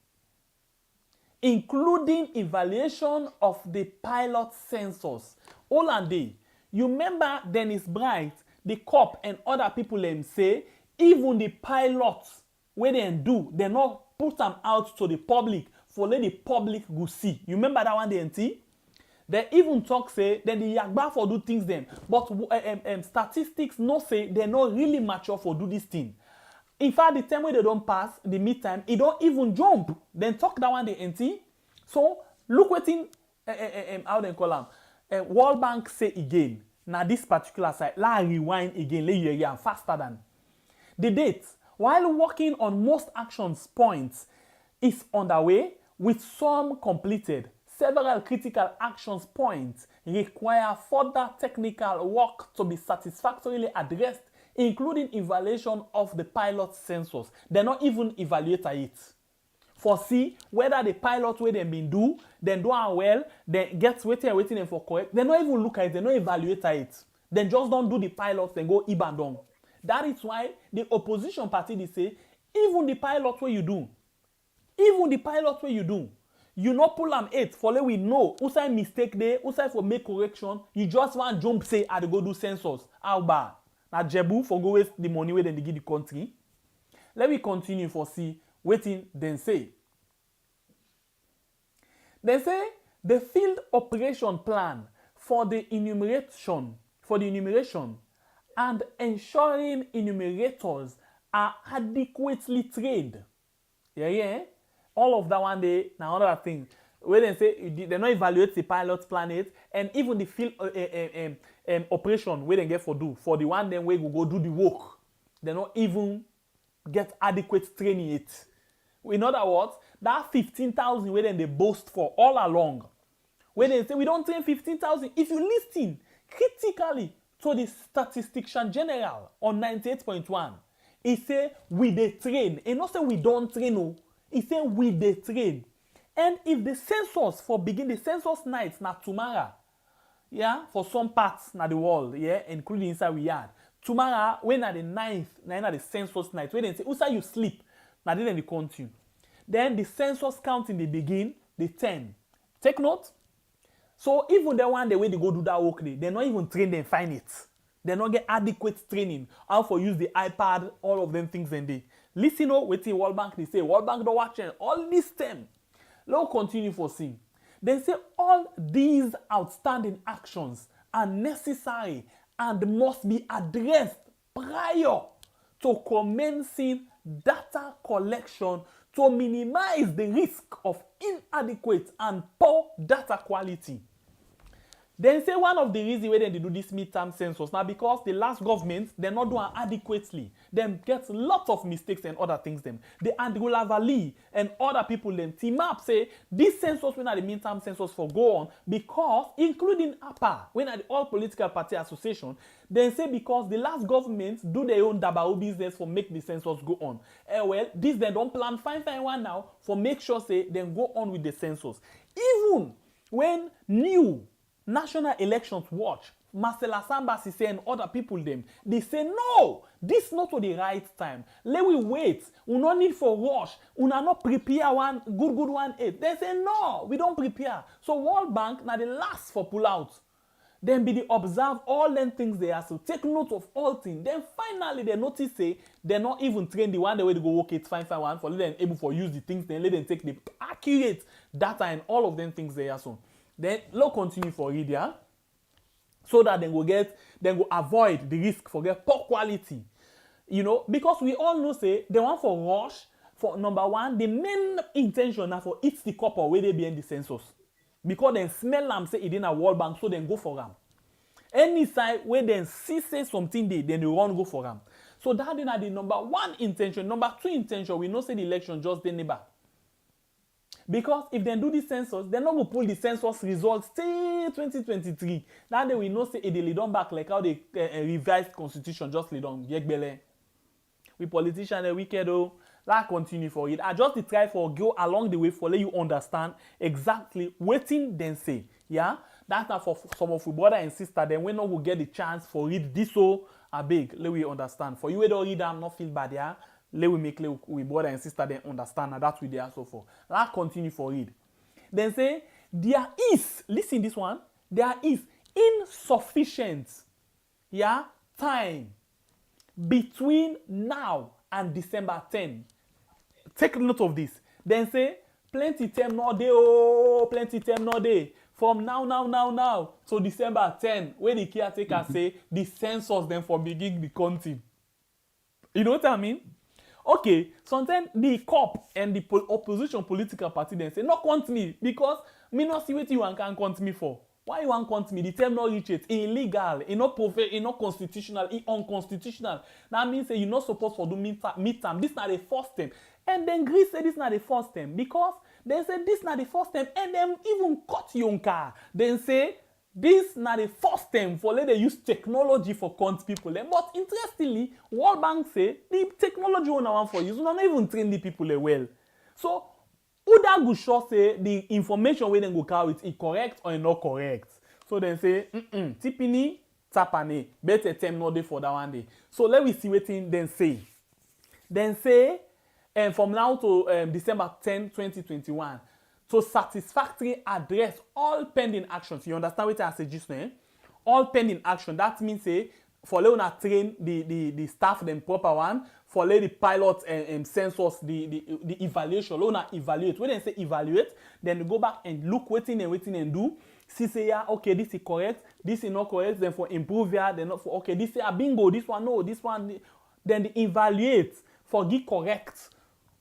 including evaluation of the pilot census. Olande, you remember Dennis Bright, the COP and other people them say, even the pilots, when they do, they not put them out to the public for let the public go see. You remember that one, DNT? They even talk say that the yagba for do things them, but statistics no say they're not really mature for do this thing. In fact, the time when they don't pass the midterm, it don't even jump. Then talk that one, DNT. So look what in how they call them. World Bank say again. Now this particular site, la rewind again, let you hear faster than. The date, while working on most actions points, is underway with some completed. Several critical actions points require further technical work to be satisfactorily addressed, including evaluation of the pilot census. They not even evaluate it. For see whether the pilot way they been do, then do well, then get waiting them for correct. They not even look at it, they not evaluate it. Then just don't do the pilot, then go ibandon. That is why the opposition party they say, even the pilot way you do, you not pull them 8 for let we know who say mistake there, who say for make correction, you just want jump say I go do census. How bad? Now Jebu for go waste the money where then they give the country. Let me continue for see waiting then say. They say the field operation plan for the enumeration and ensuring enumerators are adequately trained. Yeah. All of that one day, now another thing. Where they say they not evaluate the pilot planet and even the field operation where they get for do. For the one then where go do the work. They not even get adequate training it. In other words, that 15,000 where then they boast for all along. Where they say we don't train 15,000. If you listen critically to the Statistician General on 98.1, he say we dey train. He not say we don't train. No. He say we dey train. And if the census for begin the census nights na tomorrow, yeah, for some parts na the world, yeah, including inside we had. Tomorrow, when at the 9th, na the census night, when they say, who's you sleep? Now then they continue. Then the census counting they begin, the 10. Take note. So even the one the way they go do that work, they're not even trained and find it. They not get adequate training. How for use the iPad, all of them things and they. Listen up, waiting World Bank, they say, World Bank don't watch it. All this time. Let's continue for seeing. They say all these outstanding actions are necessary and must be addressed prior to commencing data collection to minimize the risk of inadequate and poor data quality. Then say one of the reasons why they do this midterm census now because the last government they not do it adequately. Them get lots of mistakes and other things them. The Andrew Lavalley and other people them team up say this census when at the midterm census for go on because including APA when at the All Political Party Association then say because the last government do their own dabao business for make the census go on. Well this they don't plan fine one now for make sure say then go on with the census. Even when new National Elections Watch, Marcela Sambasi say and other people them, they say no, this not to the right time. Let we wait. We no need for rush. We not prepare one good one. They say no, we don't prepare. So World Bank now the last for pull out. Then be the observe all them things they are so take note of all things. Then finally they notice say they're not even trained the one the way to go work it fine one for let them able for use the things then let them take the accurate data and all of them things they are so. Then let's continue for read yeah? So that they go avoid the risk for get poor quality. You know, because we all know say the one for rush, for number one, the main intention now for it's the couple where they be in the census. Because then smell them say it in a World Bank, so then go for them. Any side where then see say something they then they won't go for them. So that is the number one intention. Number two intention, we know say the election just the neighbor. Because if they do the census, they're not going to pull the census results till 2023. That day we know say they lead on back like how they revised constitution just lead on. We politicians are wicked though. Let's continue for it. I just try for go along the way for let you understand exactly what then say. Yeah? That's not for some of you brother and sister. Then we not will get the chance for read this so a big. Let we understand. For you we don't read them, not feel bad, yeah? Let we make we brother and sister then understand and that's what they are so for. Let's continue for it. Then say there is, listen this one, there is insufficient time between now and December 10. Take note of this. Then say plenty time no day, oh, plenty time no day. From now to December 10, when the caretaker say the census then for begin the counting. You know what I mean? Okay, sometimes the COP and the opposition political party then say, no count me, because me not see what you can count me for. Why you want count me? The term not reach it. Illegal. It not constitutional. It unconstitutional. That means you're not supposed to do midterm. This not the first term. And then Greece said this not the first term because they said this not the first term and then even cut your car. Then say this not the first term for let they use technology for count people. But interestingly, World Bank say the technology we want for use, we not even train the people well. So Uda go sure say the information we then go carry it is correct or not correct. So then say, tipini, tapane, better term not day for that one day. So let me see what then say. Then say, from now to December 10, 2021, to satisfactorily address all pending actions. You understand what I say just now? All pending action. That means say, for let una train the staff them proper one, for let the pilot census the evaluation, let una evaluate. When they say evaluate, then you go back and look waiting and do. See say yeah, okay, this is correct, this is not correct, then for improve yeah, then not for okay, this is a bingo, this one no, this one, then they evaluate for get correct.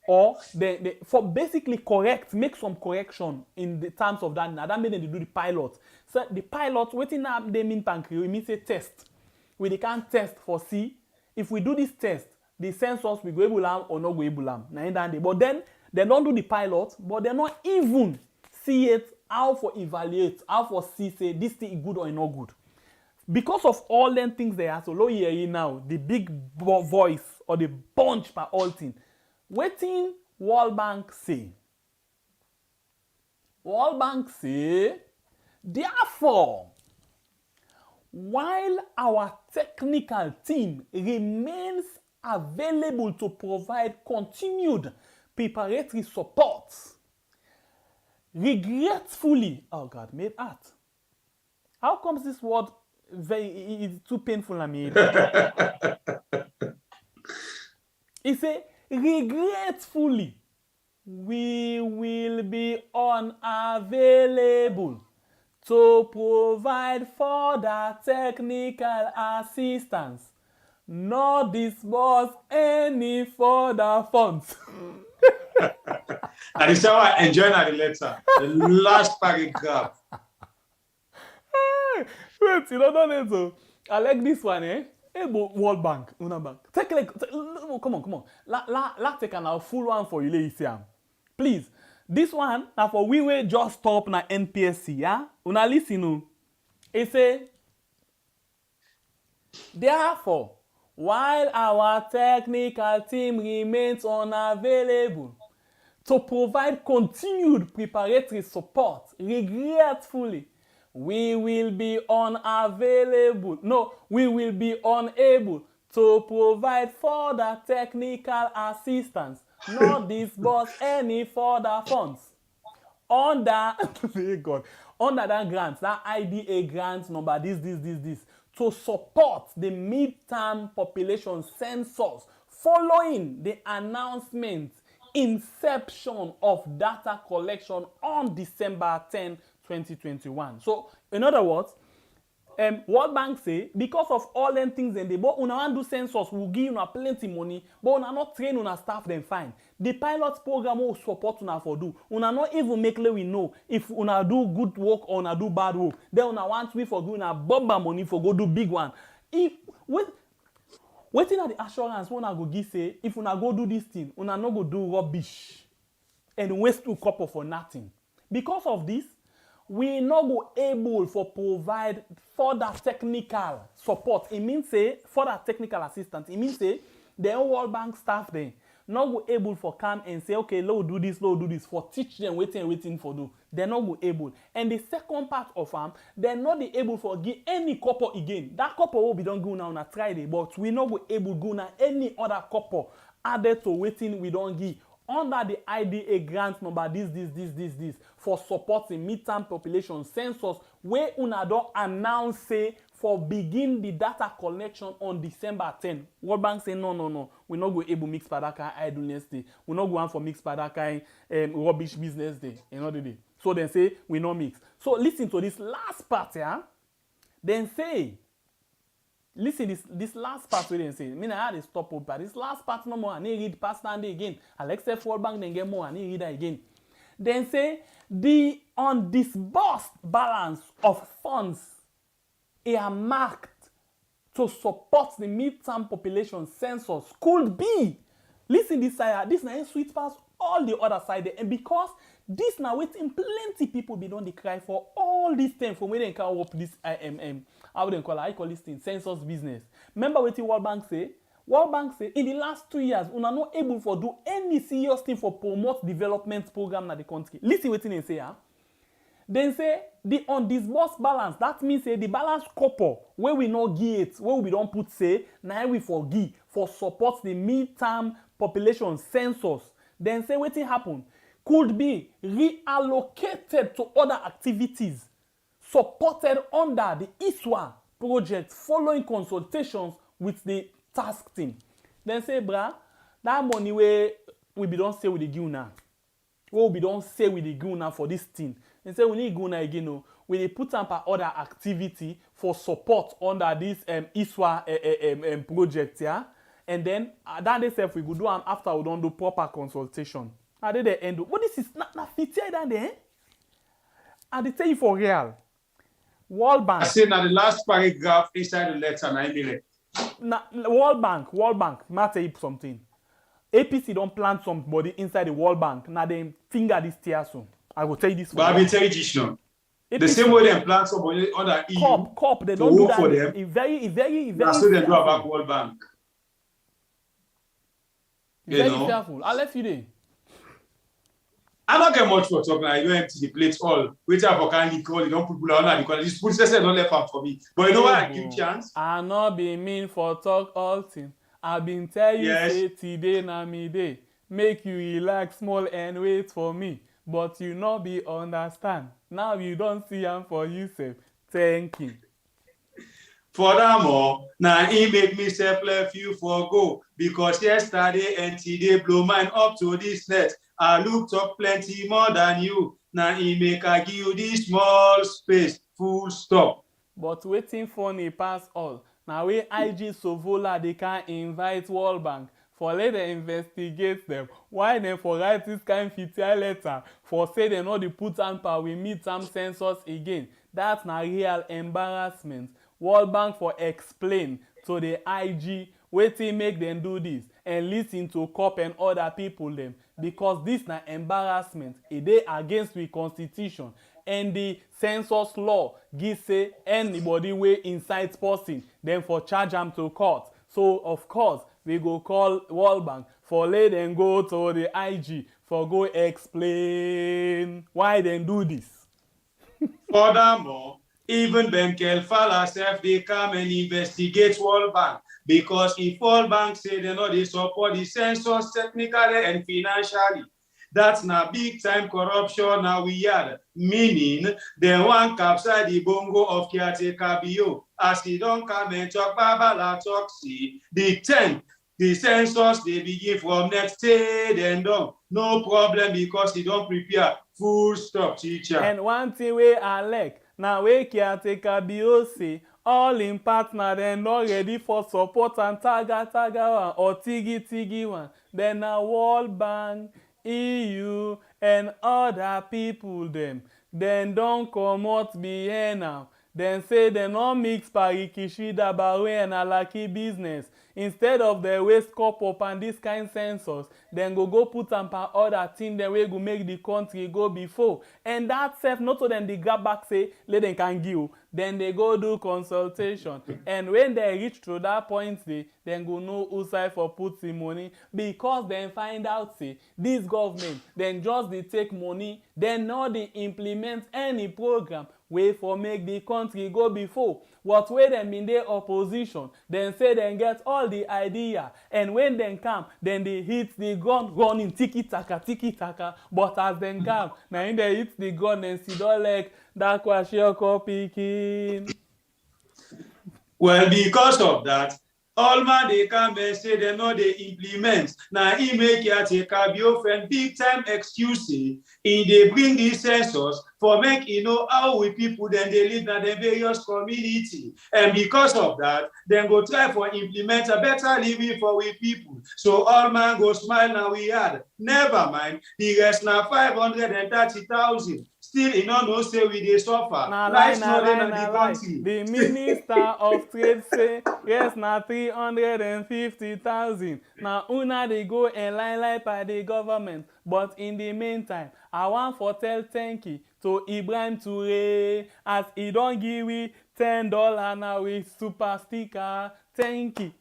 Or they for basically correct, make some correction in the terms of that. Now that means they do the pilot. So the pilot, waiting now they mean pancreas, it means a test. We they can test for see if we do this test, the census we go able or not go able. But then they don't do the pilot, but they not even see it how for evaluate, how for see say this thing is good or not good. Because of all them things they are so low here now, the big voice or the bunch per all thing. Waiting World Bank say. World Bank say, therefore, while our technical team remains available to provide continued preparatory support, regretfully, oh God, made art. How comes this word is too painful I mean? He say, regretfully, we will be unavailable to provide further technical assistance, not disburse any further funds. And it's how I enjoy the letter. The last paragraph. Wait, you don't know so. I like this one, eh? Hey, World Bank, Una Bank. Take come on. Let's take a full one for you, ladies. Please. This one, now for we will just stop na NPSC, yeah? Una listen, it say, therefore, while our technical team remains unavailable to provide continued preparatory support, regretfully, we will be unable to provide further technical assistance, not disburse any further funds. Under that grant, that IDA grant number, this, to support the midterm population census following the announcement inception of data collection on December 10, 2021. So, in other words, World Bank say, because of all them things in the but una want do census will give you plenty money, but una not train una staff them fine. The pilot program will support una for do. Una not even make we know if una do good work or una do bad work. Then una want we for go una bomba money for go do big one. If waiting at the assurance una go give say if una go do this thing, una no go do rubbish and waste to couple for nothing. Because of this, we not go able for provide further technical support. It means say further technical assistance. It means say the World Bank staff there not go able for come and say okay, let's do this for teach them waiting for do. They're not go able. And the second part of them, they're not able for give any couple again. That couple will be done go now on a Friday, but we not go able go now any other couple added to waiting we don't give. Under the IDA grant number this for supporting midterm population census where una don announce say for begin the data collection on December 10. World Bank say no. We not go able mix padaka idleness day. We not go on for mix padaka rubbish business day another day. So then say we not mix. So listen to this last part here. Yeah? Then say listen, this last part we didn't say. I mean, I had to stop up, but this last part no more. I need read past and again. Alexa World Bank then get more. I need read that again. Then say the undisbursed balance of funds earmarked to support the midterm population census could be. Listen this side, this now sweet pass all the other side, and because this now waiting plenty people be don't cry for all this time from when they can up this how they call it, I call this thing census business. Remember what the World Bank say? World Bank say in the last 2 years, we are not able to do any serious thing for promote development program in the country. Listen what they say, huh? Then say the undisbursed balance, that means say the balance couple where we no give it, where we don't put say, now we forgive for support the midterm population census. Then say what happen could be reallocated to other activities supported under the ISWA project following consultations with the task team. Then say, bra, that money where we be don't say with the give now. What we don't say with the give now for this thing. Then say we need go now again, no. We dey put up other activity for support under this ISWA project, yeah. And then that day self we go do them after we don't do proper consultation. How did they end up? But this is not fitted than there. And they tell you for real. World Bank. I say now the last paragraph inside the letter, na email. World Bank, might tell you something. APC don't plant somebody inside the World Bank. Now they finger this tier soon. I will tell you this. But I will tell you this now. The same way they plant somebody under EU. COP, they don't do that. For them. It's very. That's what they do about World Bank. Very careful. I'll let you there. I don't get much for talking. I don't empty the plate all. Wait for candy call. You don't put people on the corner. This police don't left out for me. But you know what? I give chance. I not be mean for talk all thing. I been tell you say today na me day. Make you relax small and wait for me. But you not be understand. Now you don't see him for yourself. Thank you. Furthermore, now he make me self left you for go because yesterday and today blow mine up to this net. I looked up plenty more than you. Now he make I give you this small space. Full stop. But waiting for me pass all. Now we IG Sovola they can invite World Bank for later investigate them. Why them for write this kind of letter for say they know the put on power we meet some census again. That's not real embarrassment. World Bank for explain to the IG waiting make them do this and listen to COP and other people them because this na embarrassment. It dey against the constitution and the census law give say anybody wey incite person then for charge them to court. So of course we go call World Bank for let them go to the IG for go explain why they do this. Furthermore, even Benkel Fala self they come and investigate World Bank because if World Bank say they know they support the census technically and financially, that's now big time corruption now we had. Meaning they want capture the bongo of caretaker bio as he don't come and talk babala talk see the 10th. The census they begin from next day then done. No problem because he don't prepare. Full stop, teacher. And one thing we I like. Now we can take a BOC, all in partner, then not ready for support and taga one or tigi one. Then a World Bank, EU, and other people them. Then don't come out behind now. Then say they no mix parikishi dabawe and alaki business. Instead of the waste cup up and this kind census, then go put some other thing then we go make the country go before. And that self, not so then they grab back say, let them can give. Then they go do consultation. And when they reach to that point, they then go know who side for put the money. Because then find out, say, this government, then just they take money, then not they implement any program way for make the country go before. What way them in their opposition, then say then get all the idea. And when they come, then they hit the gun, running tiki-taka. But as they come, now in they hit the gun and see don't like that kwashioko picking. Well, because of that, All man they come and say they know they implement. Now he make ya take a friend big time excuse. In they bring these census for make you know how we people then they live in the various community. And because of that, then go try for implement a better living for we people. So all man go smile now we had. Never mind, the rest now 530,000. Still, you know, say we they suffer. Life no dey in the country. The Minister of Trade say, yes, now 350,000. Now, una they go and lie by the government. But in the meantime, I want for tell thank you to Ibrahim Toure as he don't give me $10 now with super sticker. Thank you.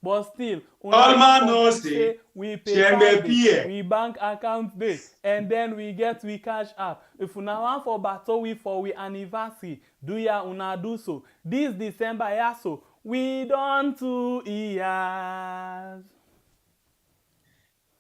But still, all man knows say we pay we bank account day, and then we get we cash app. If una want for battle we for we anniversary, do ya una do so. This December ya so we done 2 years.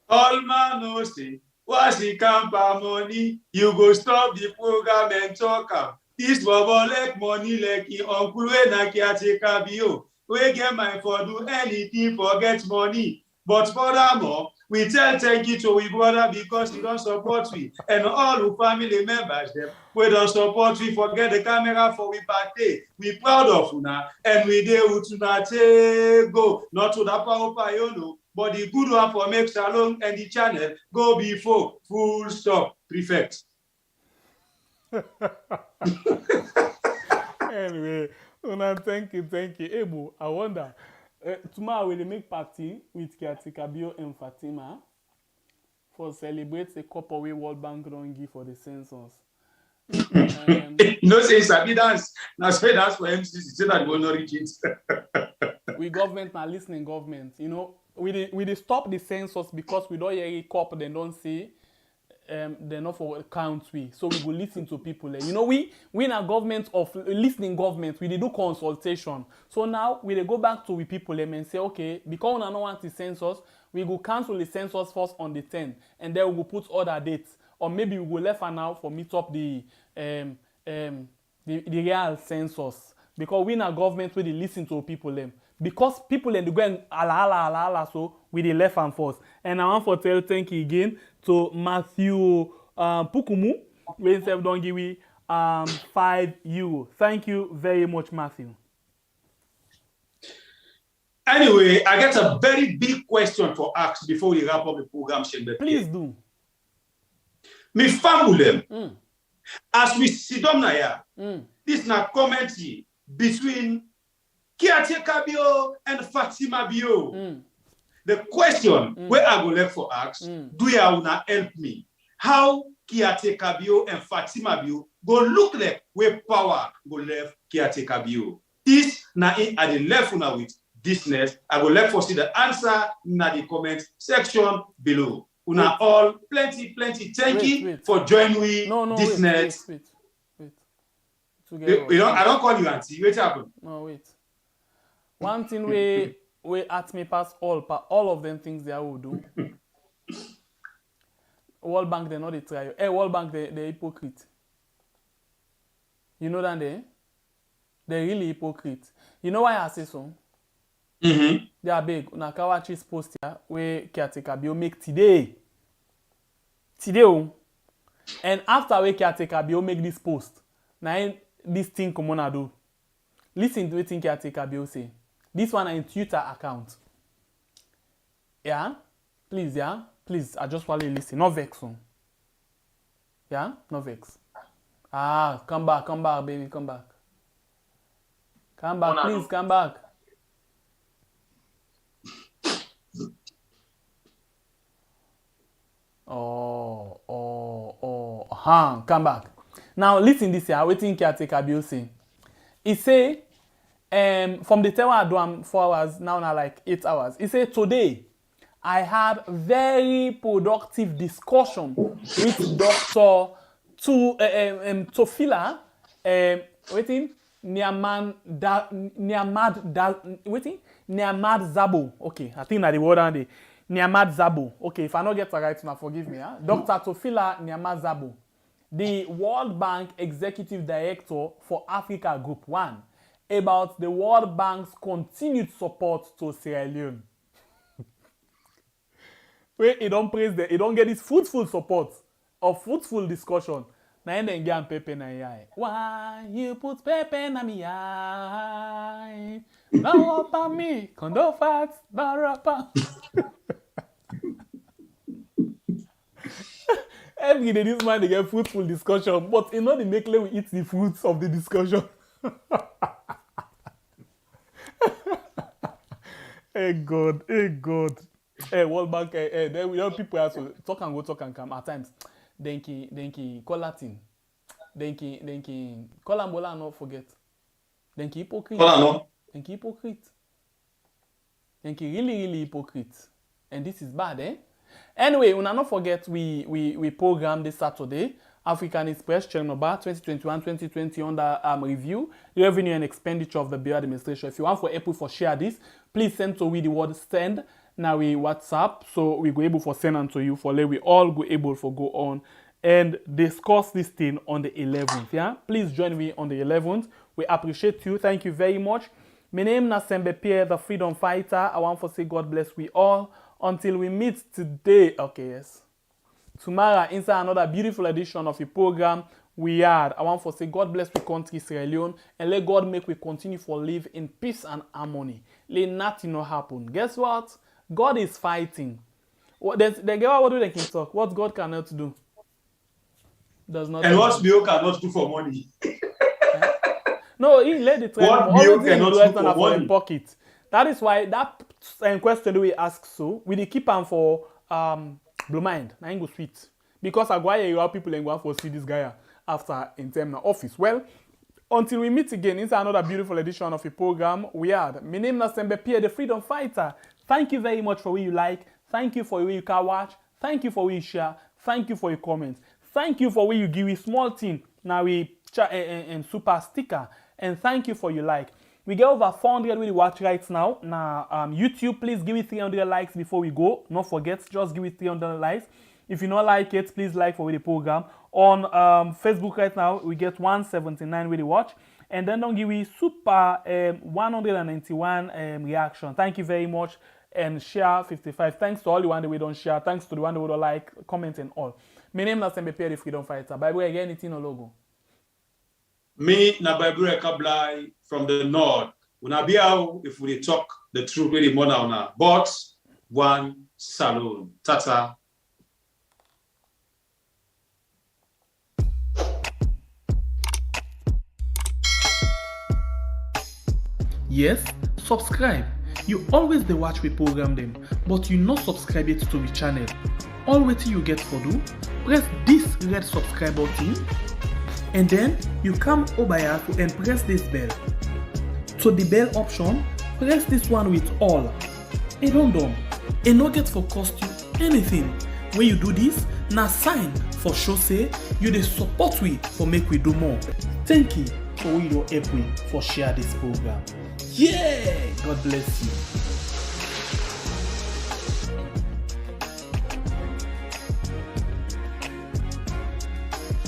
All man knows say once he camp money, you go stop the program and talk am. This bubble like money like in uncle na caretaker bio. We get mind for do anything for get money. But furthermore, we tell thank you to we brother because he don't support we. And all the family members them, we don't support we, forget the camera for we birthday. We proud of una and we dey with una take go. Not to the power you know, but the good one for make Salon and the channel go before. Full stop. Prefect. Anyway, una thank you. Ebo, I wonder, tomorrow we will make party with Kiatika Bio and Fatima for celebrate the couple we World Bank don't give for the census. No say sabi dance. Now say dance for MCC. Say that we will not reach it. We government now listening government. You know, we dey stop the census because we don't hear a cop. They don't say. They're not for count we, so we go listen to people. You know, we in a government of listening government, we do consultation. So now we dey go back to we people and say, okay, because we don't want the census, we go cancel the census first on the 10th, and then we go put other dates, or maybe we go left for now for meet up the real census, because we in a government where they listen to people because people they go and ala, so we dey left and first. And I want for tell thank you again to Matthew Pukumu, we don't give me €5. Thank you very much, Matthew. Anyway, I get a very big question for ask before we wrap up the program. Please do. Me family, as we sit down here, this is a commentary between Kiatika Bio and Fatima Bio. The question where I go left for ask, do you wanna help me? How Kiatika Bio and Fatima Bio go look like where power go left Kiatika Bio? This na in at the left una with thisness. I go left for see the answer in the comment section below. Una all plenty. Thank you for joining me this net. Wait. I don't call you auntie. Wait happen. No, wait. One thing we at me pass all of them things they will do. World Bank they know they try. Hey, World Bank they hypocrite. You know that they're really hypocrite. You know why I say so? They are big. Unakawachi's post here where caretaker bio make today. And after we caretaker bio make this post, now this thing come on do. Listen to what thing caretaker bio say. This one in Twitter account. Yeah? Please, I just want to listen. No vex. Yeah? No vex. Come back, baby, come back. Please, come back. Come back. Now, listen this here. Waiting caretaker bio say. He say, from the time I do 4 hours, now like 8 hours. He said, today, I had very productive discussion with Dr. Tofila, Niamad Zabo. Okay, I think that the word on the Niamad Zabo. Okay, if I don't get it right, now forgive me. Dr. Tofila Niamad Zabo, the World Bank Executive Director for Africa Group 1. about the World Bank's continued support to Sierra Leone. Where he don't praise he don't get his fruitful support or fruitful discussion. Now then get Pepe na eye. Why you put Pepe na me eye? Now up me, condo fat, barapa. Every day this man they get fruitful discussion, but you know the make we eat the fruits of the discussion. Hey God, hey God. Hey, World Bank, then we know people have to talk and come at times. Denki, call Latin. Denki, call Ambola, not forget. Denki hypocrite. Denki hypocrite. Denki really hypocrite. And this is bad, eh? Anyway, we not forget we program this Saturday. African Express Chernobyl 2021-2020 under review, revenue and expenditure of the Bureau administration. If you want for April for share this, please send to we the word send. Now we WhatsApp, so we go able for send on to you for let we all go able for go on and discuss this thing on the 11th. Yeah, please join me on the 11th. We appreciate you. Thank you very much. My name is Sembe Pierre, the freedom fighter. I want to say God bless we all until we meet today. Okay, yes. Tomorrow, inside another beautiful edition of the program, we are. I want to say God bless the country Sierra Leone and let God make we continue for live in peace and harmony. Let nothing no happen. Guess what? God is fighting. What do they can talk? What God cannot do does not. And what Bio cannot do for money. No, he let the trend. What Bio cannot do for money. Pocket. That is why that question we ask so we keep on for Blue Mind. Now go sweet because Aguaya you have people and go for see this guy after in term of office. Well, until we meet again, it's another beautiful edition of the program. We are. My name is Sembe Pierre, the freedom fighter. Thank you very much for what you like. Thank you for what you can watch. Thank you for what you share. Thank you for your comments. Thank you for what you give a small thing. Now we and super sticker. And thank you for your like. We get over 400 with watch right now. Now YouTube, please give it 300 likes before we go. Don't forget, just give it 300 likes. If you don't like it, please like for the program. On Facebook right now, we get 179 with the watch. And then don't give me super 191 reaction. Thank you very much. And share 55. Thanks to all the one that we don't share. Thanks to the one that we don't like, comment and all. My name is Sembe Pierre, the freedom fighter. By the way, again, it's in a logo. Me, na Bible Kablai from the north. Una be out if we talk the truth really more now. But one saloon. Tata. Yes, subscribe. You always dey watch we program them, but you not subscribe yet to the channel. All what you get for do, press this red subscribe button, and then you come over here and press this bell. To the bell option, press this one with all. And done. And not get for cost you anything. When you do this, na sign for show say you dey support we for make we do more. Thank you for your help we for share this program. Yeah, God bless you.